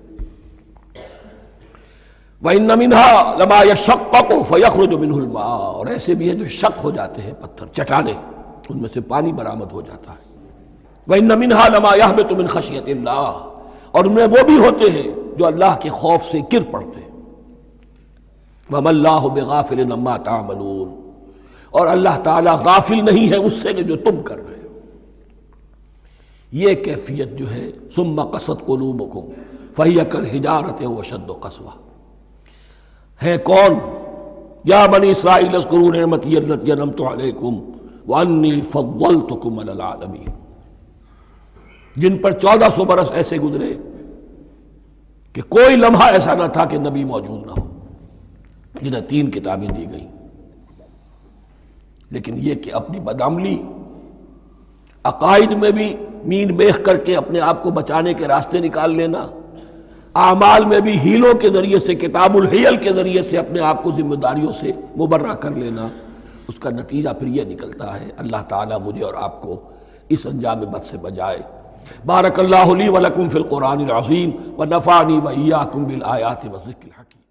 وَإِنَّ مِنْهَا لَمَا يَشَقَّقُ فَيَخْرُجُ مِنْهُ الْمَاءُ، اور ایسے بھی ہیں جو شق ہو جاتے ہیں، پتھر چٹانیں، ان میں سے پانی برآمد ہو جاتا ہے۔ وَإِنَّ مِنْهَا لَمَا يَهْبِطُ مِنْ خَشْيَةِ اللَّهِ، اور ان میں وہ بھی ہوتے ہیں جو اللہ کے خوف سے گر پڑتے ہیں۔ وَمَا اللَّهُ بِغَافِلٍ عَمَّا تَعْمَلُونَ، اور اللہ تعالیٰ غافل نہیں ہے اس سے کہ جو تم کر رہے ہو۔ یہ کیفیت جو ہے ثم قست قلوبکم فہی کالحجارۃ او اشد قسوہ، ہے کون؟ یا بنی اسرائیل اذکروا نعمتی التی انعمت علیکم وانی فضلتکم علی العالمین، جن پر 1400 برس ایسے گزرے کہ کوئی لمحہ ایسا نہ تھا کہ نبی موجود نہ ہو، جنہیں 3 کتابیں دی گئیں۔ لیکن یہ کہ اپنی بدعملی، عقائد میں بھی مین بیخ کر کے اپنے آپ کو بچانے کے راستے نکال لینا، اعمال میں بھی ہیلوں کے ذریعے سے، کتاب الحیل کے ذریعے سے اپنے آپ کو ذمہ داریوں سے مبرہ کر لینا، اس کا نتیجہ پھر یہ نکلتا ہے۔ اللہ تعالیٰ مجھے اور آپ کو اس انجام بد سے بچائے۔ بارک اللہ لی ولکم فی القرآن العظیم ونفعنی وإیاکم بالآیات والذکر الحکیم۔